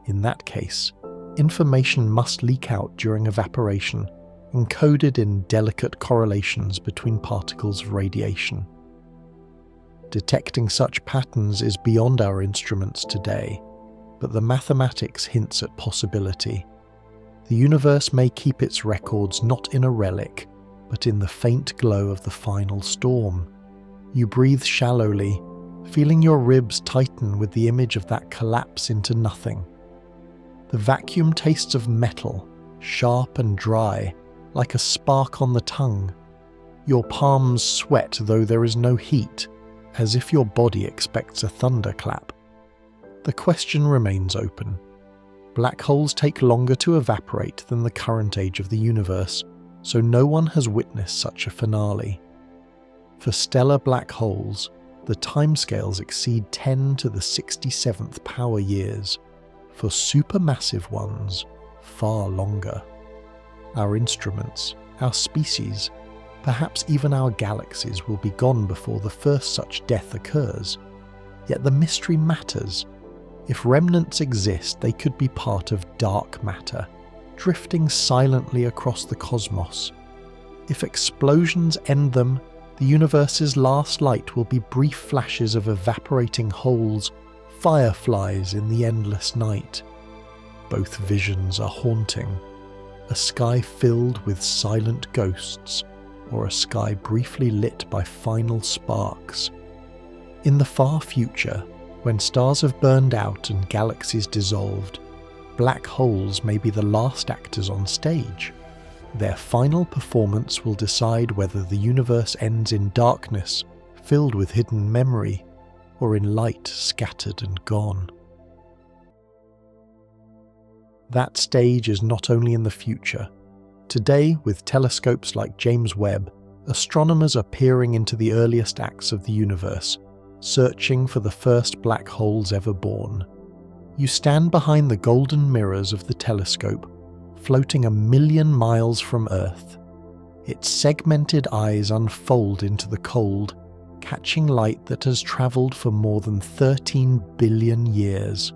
In that case, information must leak out during evaporation, encoded in delicate correlations between particles of radiation. Detecting such patterns is beyond our instruments today, but the mathematics hints at possibility. The universe may keep its records not in a relic, but in the faint glow of the final storm. You breathe shallowly, feeling your ribs tighten with the image of that collapse into nothing. The vacuum tastes of metal, sharp and dry, like a spark on the tongue. Your palms sweat though there is no heat. as if your body expects a thunderclap. The question remains open. Black holes take longer to evaporate than the current age of the universe, so no one has witnessed such a finale. For stellar black holes, the timescales exceed 10 to the 67th power years. For supermassive ones, far longer. Our instruments, our species, perhaps even our galaxies will be gone before the first such death occurs. Yet the mystery matters. If remnants exist, they could be part of dark matter, drifting silently across the cosmos. If explosions end them, the universe's last light will be brief flashes of evaporating holes, fireflies in the endless night. Both visions are haunting. A sky filled with silent ghosts, or a sky briefly lit by final sparks. In the far future, when stars have burned out and galaxies dissolved, black holes may be the last actors on stage. Their final performance will decide whether the universe ends in darkness, filled with hidden memory, or in light scattered and gone. That stage is not only in the future. Today, with telescopes like James Webb, astronomers are peering into the earliest acts of the universe, searching for the first black holes ever born. You stand behind the golden mirrors of the telescope, floating 1,000,000 miles from Earth. Its segmented eyes unfold into the cold, catching light that has travelled for more than 13 billion years.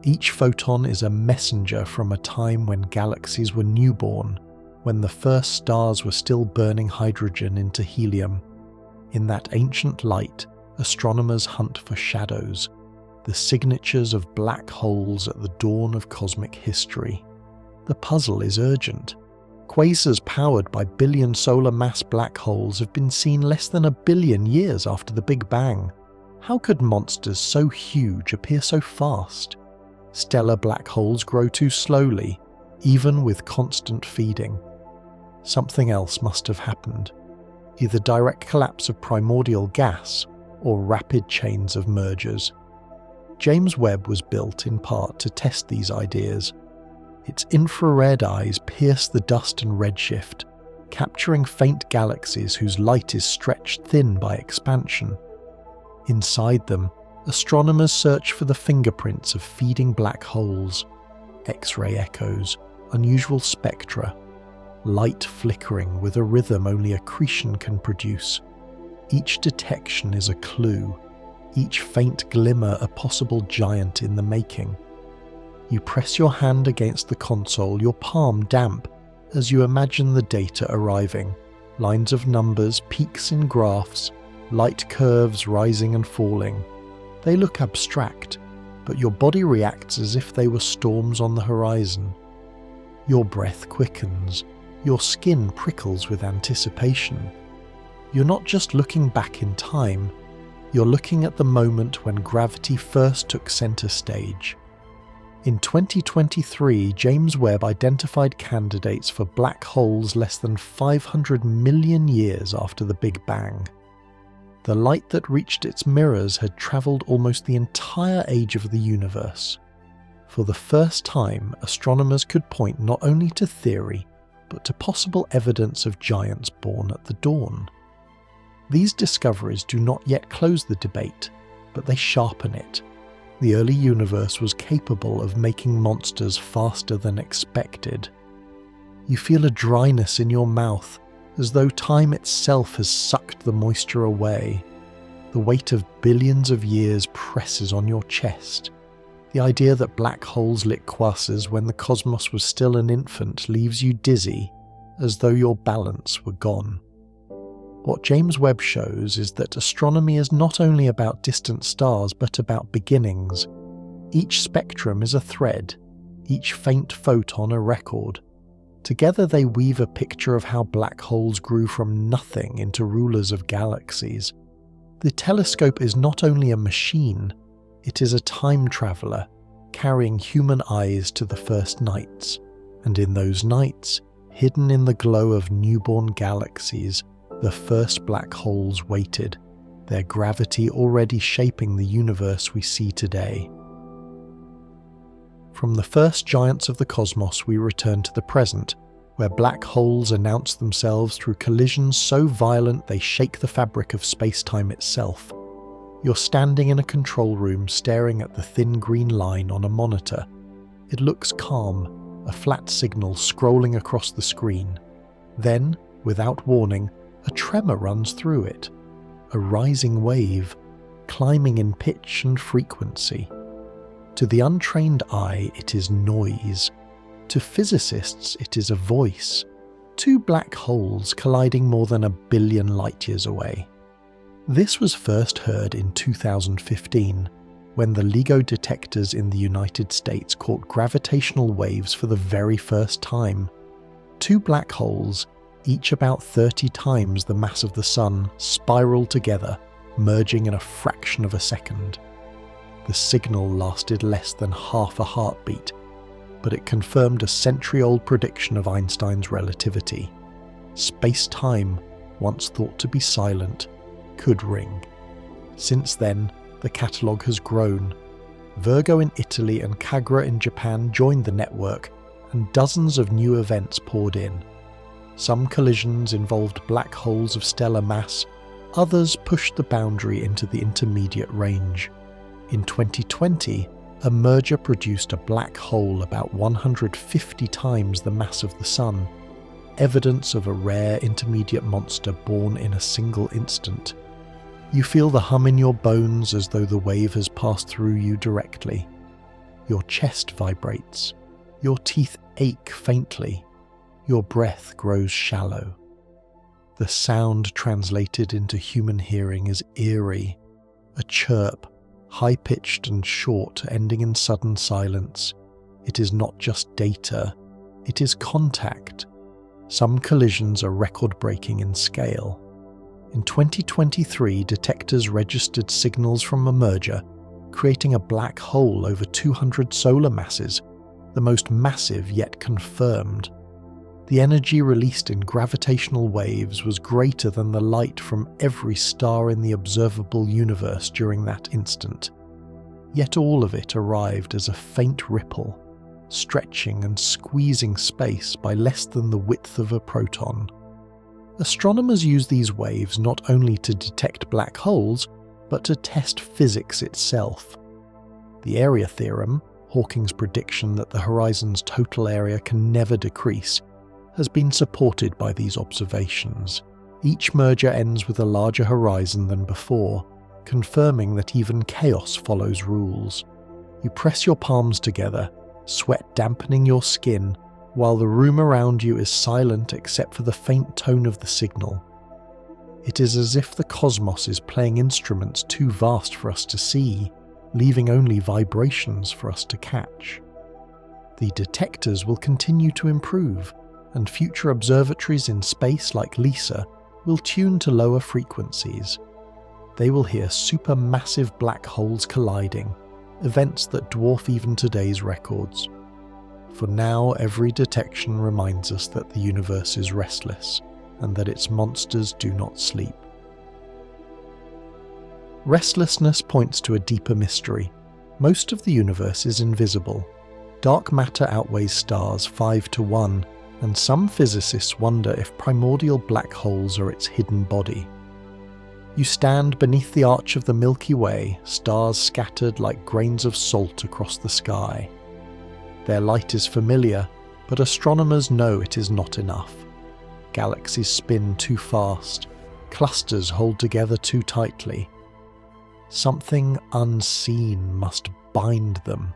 Each photon is a messenger from a time when galaxies were newborn, when the first stars were still burning hydrogen into helium. In that ancient light, astronomers hunt for shadows, the signatures of black holes at the dawn of cosmic history. The puzzle is urgent. Quasars powered by billion solar mass black holes have been seen less than 1 billion years after the Big Bang. How could monsters so huge appear so fast? Stellar black holes grow too slowly, even with constant feeding. Something else must have happened. Either direct collapse of primordial gas, or rapid chains of mergers. James Webb was built in part to test these ideas. Its infrared eyes pierce the dust and redshift, capturing faint galaxies whose light is stretched thin by expansion. Inside them, astronomers search for the fingerprints of feeding black holes, X-ray echoes, unusual spectra, light flickering with a rhythm only accretion can produce. Each detection is a clue, each faint glimmer a possible giant in the making. You press your hand against the console, your palm damp, as you imagine the data arriving. Lines of numbers, peaks in graphs, light curves rising and falling. They look abstract, but your body reacts as if they were storms on the horizon. Your breath quickens, your skin prickles with anticipation. You're not just looking back in time, you're looking at the moment when gravity first took center stage. In 2023, James Webb identified candidates for black holes less than 500 million years after the Big Bang. The light that reached its mirrors had travelled almost the entire age of the universe. For the first time, astronomers could point not only to theory, but to possible evidence of giants born at the dawn. These discoveries do not yet close the debate, but they sharpen it. The early universe was capable of making monsters faster than expected. You feel a dryness in your mouth, as though time itself has sucked the moisture away. The weight of billions of years presses on your chest. The idea that black holes lit quasars when the cosmos was still an infant leaves you dizzy, as though your balance were gone. What James Webb shows is that astronomy is not only about distant stars but about beginnings. Each spectrum is a thread, each faint photon a record. Together they weave a picture of how black holes grew from nothing into rulers of galaxies. The telescope is not only a machine, it is a time traveller, carrying human eyes to the first nights. And in those nights, hidden in the glow of newborn galaxies, the first black holes waited, their gravity already shaping the universe we see today. From the first giants of the cosmos, we return to the present, where black holes announce themselves through collisions so violent they shake the fabric of space-time itself. You're standing in a control room staring at the thin green line on a monitor. It looks calm, a flat signal scrolling across the screen. Then, without warning, a tremor runs through it. A rising wave, climbing in pitch and frequency. To the untrained eye, it is noise. To physicists, it is a voice. Two black holes colliding more than 1 billion light-years away. This was first heard in 2015, when the LIGO detectors in the United States caught gravitational waves for the very first time. Two black holes, each about 30 times the mass of the Sun, spiraled together, merging in a fraction of a second. The signal lasted less than half a heartbeat, but it confirmed a century-old prediction of Einstein's relativity. Space-time, once thought to be silent, could ring. Since then, the catalogue has grown. Virgo in Italy and Kagra in Japan joined the network, and dozens of new events poured in. Some collisions involved black holes of stellar mass, others pushed the boundary into the intermediate range. In 2020, a merger produced a black hole about 150 times the mass of the Sun, evidence of a rare intermediate monster born in a single instant. You feel the hum in your bones as though the wave has passed through you directly. Your chest vibrates. Your teeth ache faintly. Your breath grows shallow. The sound translated into human hearing is eerie, a chirp, high-pitched and short, ending in sudden silence. It is not just data, it is contact. Some collisions are record-breaking in scale. In 2023, detectors registered signals from a merger, creating a black hole over 200 solar masses, the most massive yet confirmed. The energy released in gravitational waves was greater than the light from every star in the observable universe during that instant. Yet all of it arrived as a faint ripple, stretching and squeezing space by less than the width of a proton. Astronomers use these waves not only to detect black holes, but to test physics itself. The area theorem, Hawking's prediction that the horizon's total area can never decrease, has been supported by these observations. Each merger ends with a larger horizon than before, confirming that even chaos follows rules. You press your palms together, sweat dampening your skin, while the room around you is silent except for the faint tone of the signal. It is as if the cosmos is playing instruments too vast for us to see, leaving only vibrations for us to catch. The detectors will continue to improve, and future observatories in space like LISA will tune to lower frequencies. They will hear supermassive black holes colliding, events that dwarf even today's records. For now, every detection reminds us that the universe is restless, and that its monsters do not sleep. Restlessness points to a deeper mystery. Most of the universe is invisible. Dark matter outweighs stars 5 to 1, and some physicists wonder if primordial black holes are its hidden body. You stand beneath the arch of the Milky Way, stars scattered like grains of salt across the sky. Their light is familiar, but astronomers know it is not enough. Galaxies spin too fast, clusters hold together too tightly. Something unseen must bind them,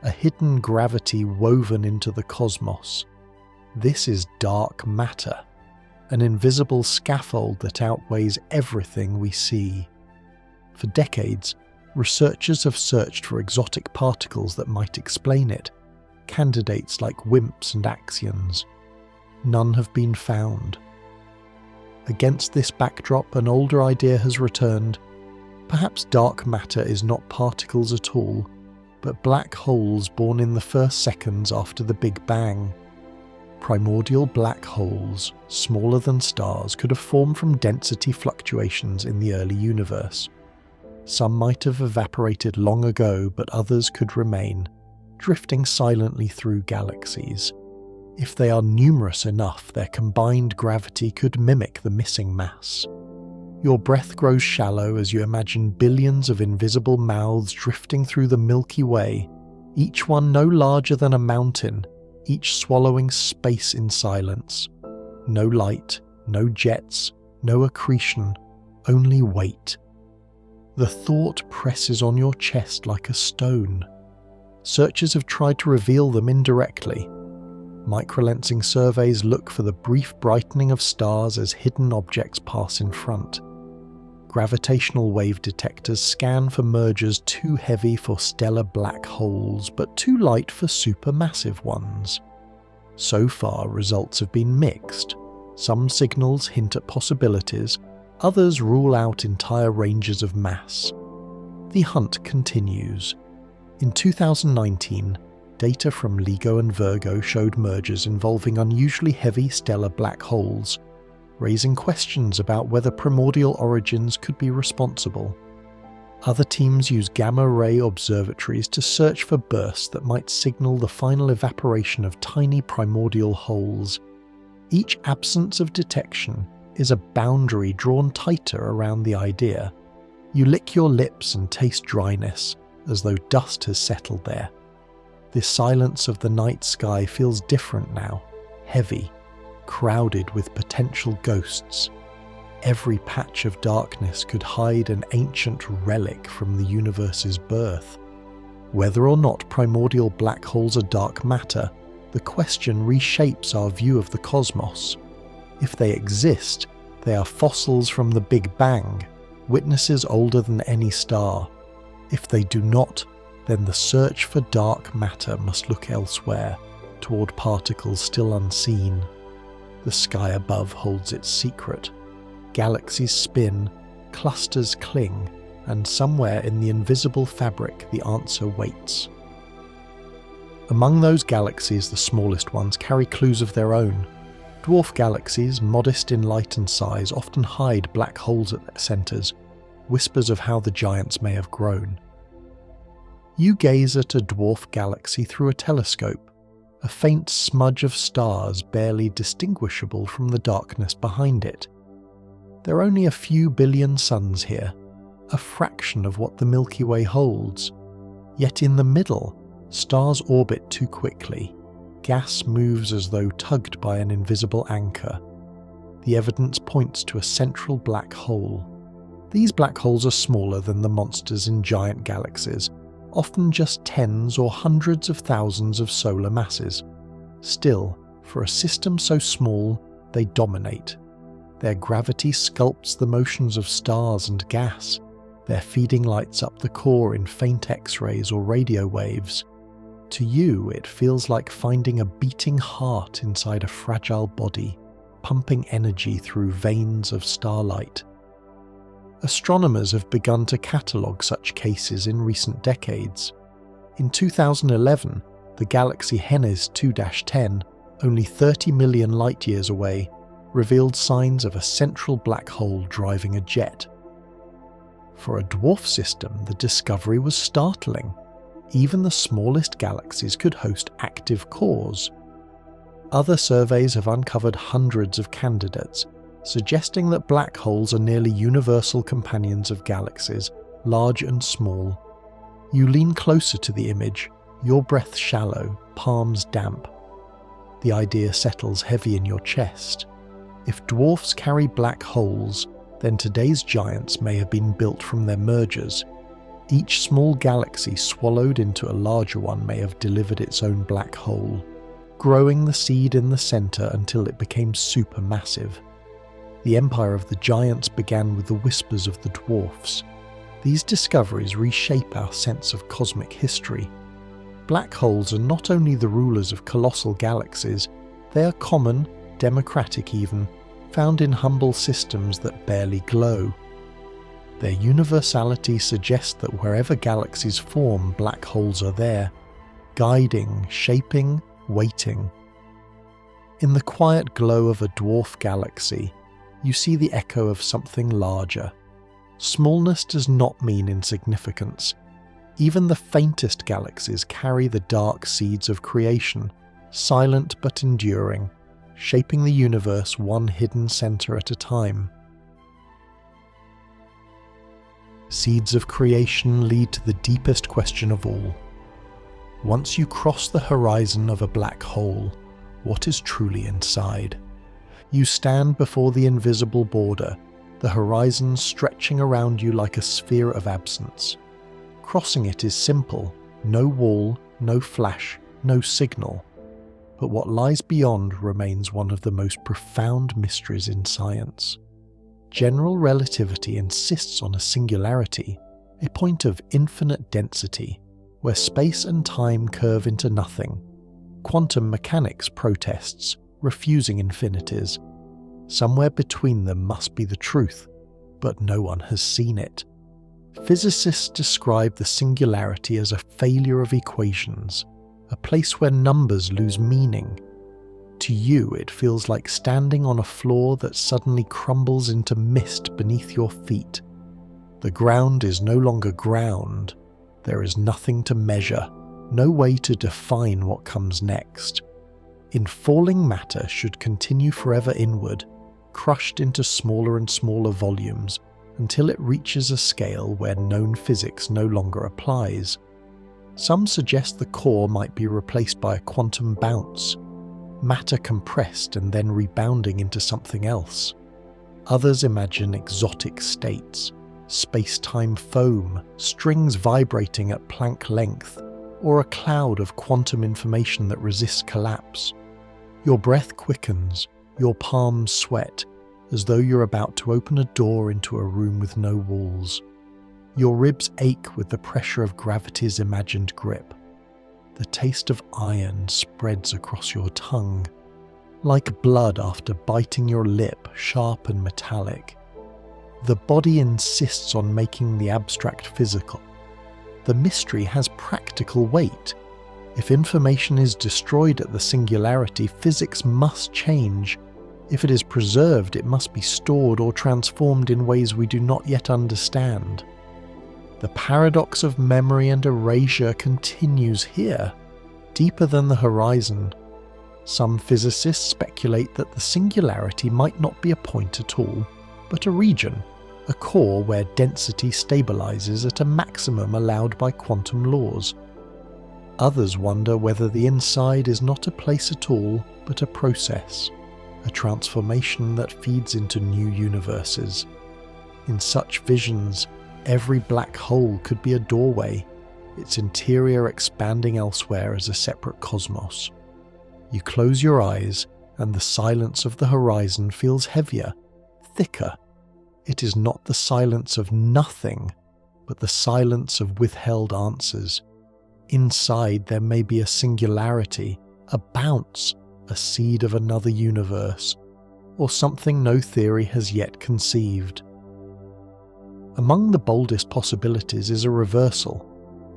a hidden gravity woven into the cosmos. This is dark matter, an invisible scaffold that outweighs everything we see. For decades, researchers have searched for exotic particles that might explain it, candidates like WIMPs and axions. None have been found. Against this backdrop, an older idea has returned. Perhaps dark matter is not particles at all, but black holes born in the first seconds after the Big Bang. primordial black holes, smaller than stars, could have formed from density fluctuations in the early universe. Some might have evaporated long ago, but others could remain, drifting silently through galaxies. If they are numerous enough, their combined gravity could mimic the missing mass. Your breath grows shallow as you imagine billions of invisible mouths drifting through the Milky Way, each one no larger than a mountain, each swallowing space in silence. No light, no jets, no accretion, only weight. The thought presses on your chest like a stone. Searchers have tried to reveal them indirectly. Microlensing surveys look for the brief brightening of stars as hidden objects pass in front. Gravitational wave detectors scan for mergers too heavy for stellar black holes, but too light for supermassive ones. So far, results have been mixed. Some signals hint at possibilities, others rule out entire ranges of mass. The hunt continues. In 2019, data from LIGO and Virgo showed mergers involving unusually heavy stellar black holes, raising questions about whether primordial origins could be responsible. Other teams use gamma-ray observatories to search for bursts that might signal the final evaporation of tiny primordial holes. Each absence of detection is a boundary drawn tighter around the idea. You lick your lips and taste dryness, as though dust has settled there. The silence of the night sky feels different now, heavy, crowded with potential ghosts. Every patch of darkness could hide an ancient relic from the universe's birth. Whether or not primordial black holes are dark matter, the question reshapes our view of the cosmos. If they exist, they are fossils from the Big Bang, witnesses older than any star. If they do not, then the search for dark matter must look elsewhere, toward particles still unseen. The sky above holds its secret. Galaxies spin, clusters cling, and somewhere in the invisible fabric the answer waits. Among those galaxies, the smallest ones carry clues of their own. Dwarf galaxies, modest in light and size, often hide black holes at their centres, whispers of how the giants may have grown. You gaze at a dwarf galaxy through a telescope, a faint smudge of stars barely distinguishable from the darkness behind it. There are only a few billion suns here, a fraction of what the Milky Way holds. Yet in the middle, stars orbit too quickly. Gas moves as though tugged by an invisible anchor. The evidence points to a central black hole. These black holes are smaller than the monsters in giant galaxies, often just tens or hundreds of thousands of solar masses. Still, for a system so small, they dominate. Their gravity sculpts the motions of stars and gas. Their feeding lights up the core in faint X-rays or radio waves. To you, it feels like finding a beating heart inside a fragile body, pumping energy through veins of starlight. Astronomers have begun to catalogue such cases in recent decades. In 2011, the galaxy Hennes 2-10, only 30 million light-years away, revealed signs of a central black hole driving a jet. For a dwarf system, the discovery was startling. Even the smallest galaxies could host active cores. Other surveys have uncovered hundreds of candidates, suggesting that black holes are nearly universal companions of galaxies, large and small. You lean closer to the image, your breath shallow, palms damp. The idea settles heavy in your chest. If dwarfs carry black holes, then today's giants may have been built from their mergers. Each small galaxy swallowed into a larger one may have delivered its own black hole, growing the seed in the centre until it became supermassive. The empire of the giants began with the whispers of the dwarfs. These discoveries reshape our sense of cosmic history. Black holes are not only the rulers of colossal galaxies, they are common, democratic even, found in humble systems that barely glow. Their universality suggests that wherever galaxies form, black holes are there, guiding, shaping, waiting. In the quiet glow of a dwarf galaxy, you see the echo of something larger. Smallness does not mean insignificance. Even the faintest galaxies carry the dark seeds of creation, silent but enduring, shaping the universe one hidden center at a time. Seeds of creation lead to the deepest question of all. Once you cross the horizon of a black hole, what is truly inside? You stand before the invisible border, the horizon stretching around you like a sphere of absence. Crossing it is simple, no wall, no flash, no signal. But what lies beyond remains one of the most profound mysteries in science. General relativity insists on a singularity, a point of infinite density, where space and time curve into nothing. Quantum mechanics protests, refusing infinities. Somewhere between them must be the truth, but no one has seen it. Physicists describe the singularity as a failure of equations, a place where numbers lose meaning. To you, it feels like standing on a floor that suddenly crumbles into mist beneath your feet. The ground is no longer ground. There is nothing to measure, no way to define what comes next. Infalling matter should continue forever inward, crushed into smaller and smaller volumes, until it reaches a scale where known physics no longer applies. Some suggest the core might be replaced by a quantum bounce, matter compressed and then rebounding into something else. Others imagine exotic states, space-time foam, strings vibrating at Planck length, or a cloud of quantum information that resists collapse. Your breath quickens, your palms sweat, as though you're about to open a door into a room with no walls. Your ribs ache with the pressure of gravity's imagined grip. The taste of iron spreads across your tongue, like blood after biting your lip, sharp and metallic. The body insists on making the abstract physical. The mystery has practical weight. If information is destroyed at the singularity, physics must change. If it is preserved, it must be stored or transformed in ways we do not yet understand. The paradox of memory and erasure continues here, deeper than the horizon. Some physicists speculate that the singularity might not be a point at all, but a region, a core where density stabilizes at a maximum allowed by quantum laws. Others wonder whether the inside is not a place at all, but a process, a transformation that feeds into new universes. In such visions, every black hole could be a doorway, its interior expanding elsewhere as a separate cosmos. You close your eyes, and the silence of the horizon feels heavier, thicker. It is not the silence of nothing, but the silence of withheld answers. Inside there may be a singularity, a bounce, a seed of another universe, or something no theory has yet conceived. Among the boldest possibilities is a reversal,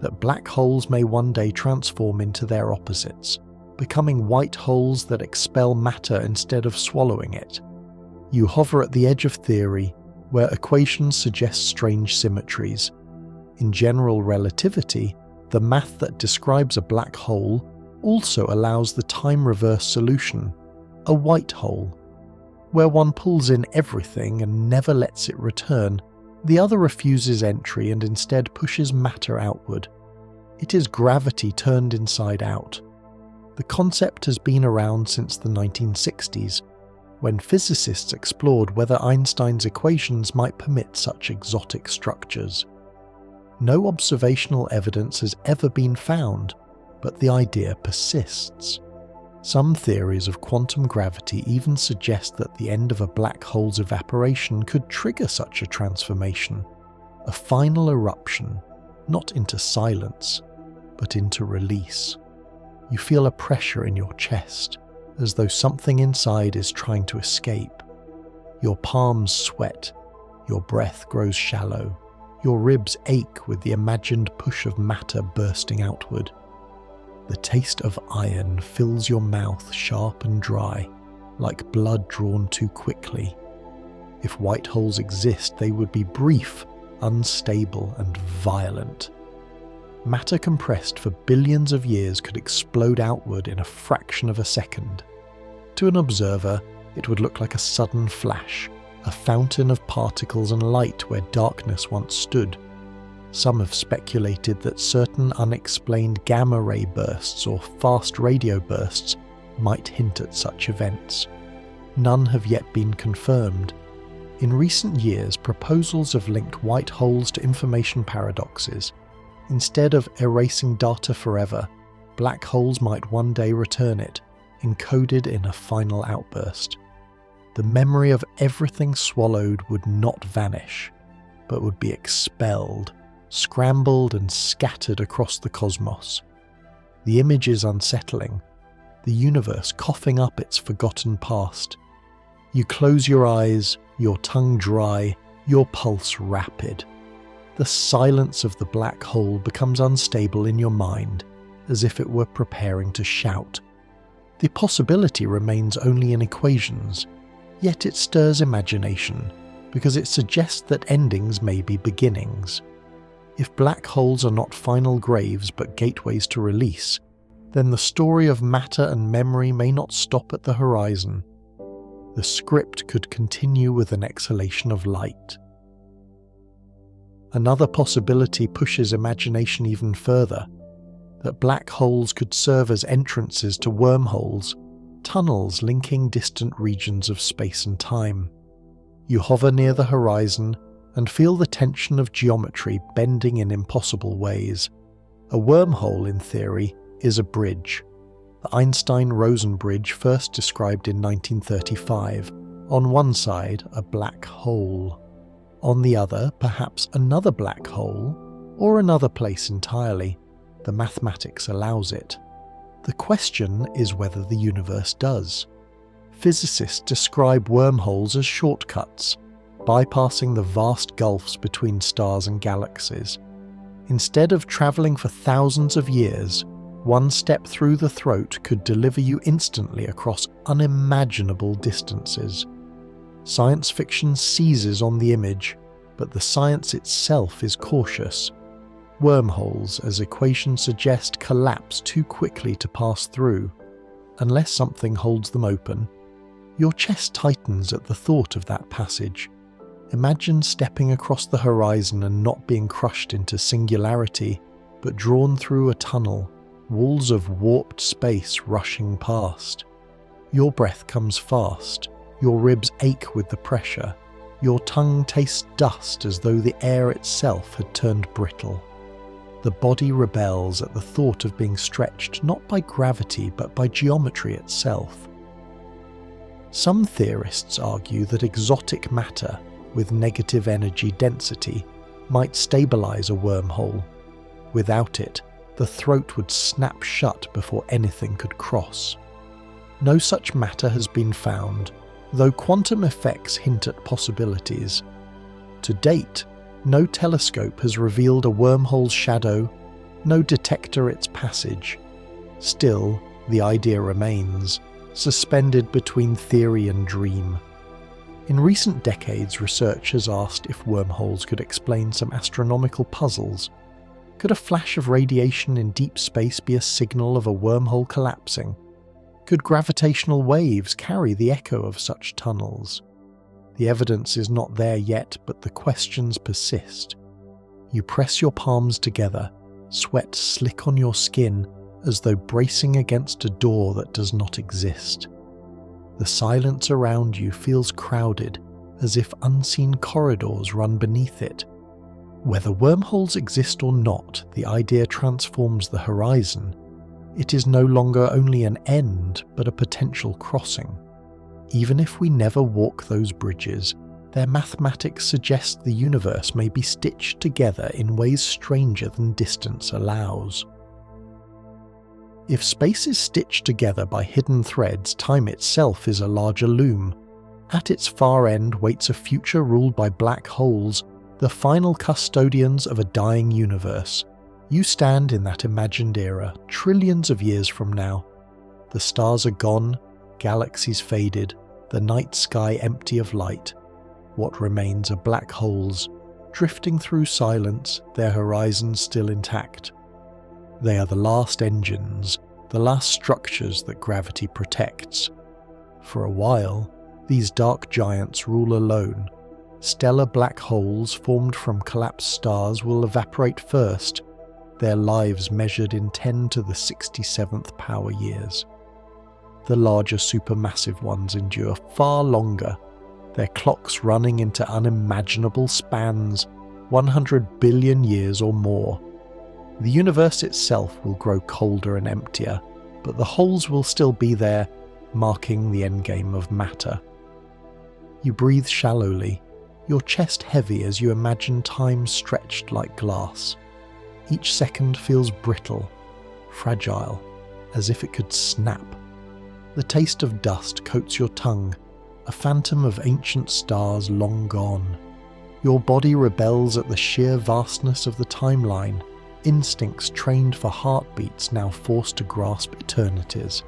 that black holes may one day transform into their opposites, becoming white holes that expel matter instead of swallowing it. You hover at the edge of theory, where equations suggest strange symmetries. In general relativity, the math that describes a black hole also allows the time-reverse solution, a white hole. Where one pulls in everything and never lets it return, the other refuses entry and instead pushes matter outward. It is gravity turned inside out. The concept has been around since the 1960s, when physicists explored whether Einstein's equations might permit such exotic structures. No observational evidence has ever been found, but the idea persists. Some theories of quantum gravity even suggest that the end of a black hole's evaporation could trigger such a transformation, a final eruption, not into silence, but into release. You feel a pressure in your chest, as though something inside is trying to escape. Your palms sweat, your breath grows shallow, your ribs ache with the imagined push of matter bursting outward. The taste of iron fills your mouth sharp and dry, like blood drawn too quickly. If white holes exist, they would be brief, unstable, and violent. Matter compressed for billions of years could explode outward in a fraction of a second. To an observer, it would look like a sudden flash, a fountain of particles and light where darkness once stood. Some have speculated that certain unexplained gamma-ray bursts or fast radio bursts might hint at such events. None have yet been confirmed. In recent years, proposals have linked white holes to information paradoxes. Instead of erasing data forever, black holes might one day return it, encoded in a final outburst. The memory of everything swallowed would not vanish, but would be expelled, scrambled and scattered across the cosmos. The image is unsettling, the universe coughing up its forgotten past. You close your eyes, your tongue dry, your pulse rapid. The silence of the black hole becomes unstable in your mind, as if it were preparing to shout. The possibility remains only in equations, yet it stirs imagination, because it suggests that endings may be beginnings. If black holes are not final graves but gateways to release, then the story of matter and memory may not stop at the horizon. The script could continue with an exhalation of light. Another possibility pushes imagination even further, that black holes could serve as entrances to wormholes, tunnels linking distant regions of space and time. You hover near the horizon and feel the tension of geometry bending in impossible ways. A wormhole, in theory, is a bridge. The Einstein-Rosen bridge, first described in 1935. On one side, a black hole. On the other, perhaps another black hole, or another place entirely. The mathematics allows it. The question is whether the universe does. Physicists describe wormholes as shortcuts, bypassing the vast gulfs between stars and galaxies. Instead of travelling for thousands of years, one step through the throat could deliver you instantly across unimaginable distances. Science fiction seizes on the image, but the science itself is cautious. Wormholes, as equations suggest, collapse too quickly to pass through, unless something holds them open. Your chest tightens at the thought of that passage. Imagine stepping across the horizon and not being crushed into singularity, but drawn through a tunnel, walls of warped space rushing past. Your breath comes fast, your ribs ache with the pressure, your tongue tastes dust as though the air itself had turned brittle. The body rebels at the thought of being stretched not by gravity but by geometry itself. Some theorists argue that exotic matter, with negative energy density, might stabilize a wormhole. Without it, the throat would snap shut before anything could cross. No such matter has been found, though quantum effects hint at possibilities. To date, no telescope has revealed a wormhole's shadow, no detector its passage. Still, the idea remains, suspended between theory and dream. In recent decades, research has asked if wormholes could explain some astronomical puzzles. Could a flash of radiation in deep space be a signal of a wormhole collapsing? Could gravitational waves carry the echo of such tunnels? The evidence is not there yet, but the questions persist. You press your palms together, sweat slick on your skin, as though bracing against a door that does not exist. The silence around you feels crowded, as if unseen corridors run beneath it. Whether wormholes exist or not, the idea transforms the horizon. It is no longer only an end, but a potential crossing. Even if we never walk those bridges, their mathematics suggest the universe may be stitched together in ways stranger than distance allows. If space is stitched together by hidden threads, time itself is a larger loom. At its far end waits a future ruled by black holes, the final custodians of a dying universe. You stand in that imagined era, trillions of years from now. The stars are gone, galaxies faded, the night sky empty of light. What remains are black holes, drifting through silence, their horizons still intact. They are the last engines, the last structures that gravity protects. For a while, these dark giants rule alone. Stellar black holes formed from collapsed stars will evaporate first, their lives measured in 10 to the 67th power years. The larger supermassive ones endure far longer, their clocks running into unimaginable spans, 100 billion years or more. The universe itself will grow colder and emptier, but the holes will still be there, marking the endgame of matter. You breathe shallowly, your chest heavy as you imagine time stretched like glass. Each second feels brittle, fragile, as if it could snap. The taste of dust coats your tongue, a phantom of ancient stars long gone. Your body rebels at the sheer vastness of the timeline, instincts trained for heartbeats now forced to grasp eternities.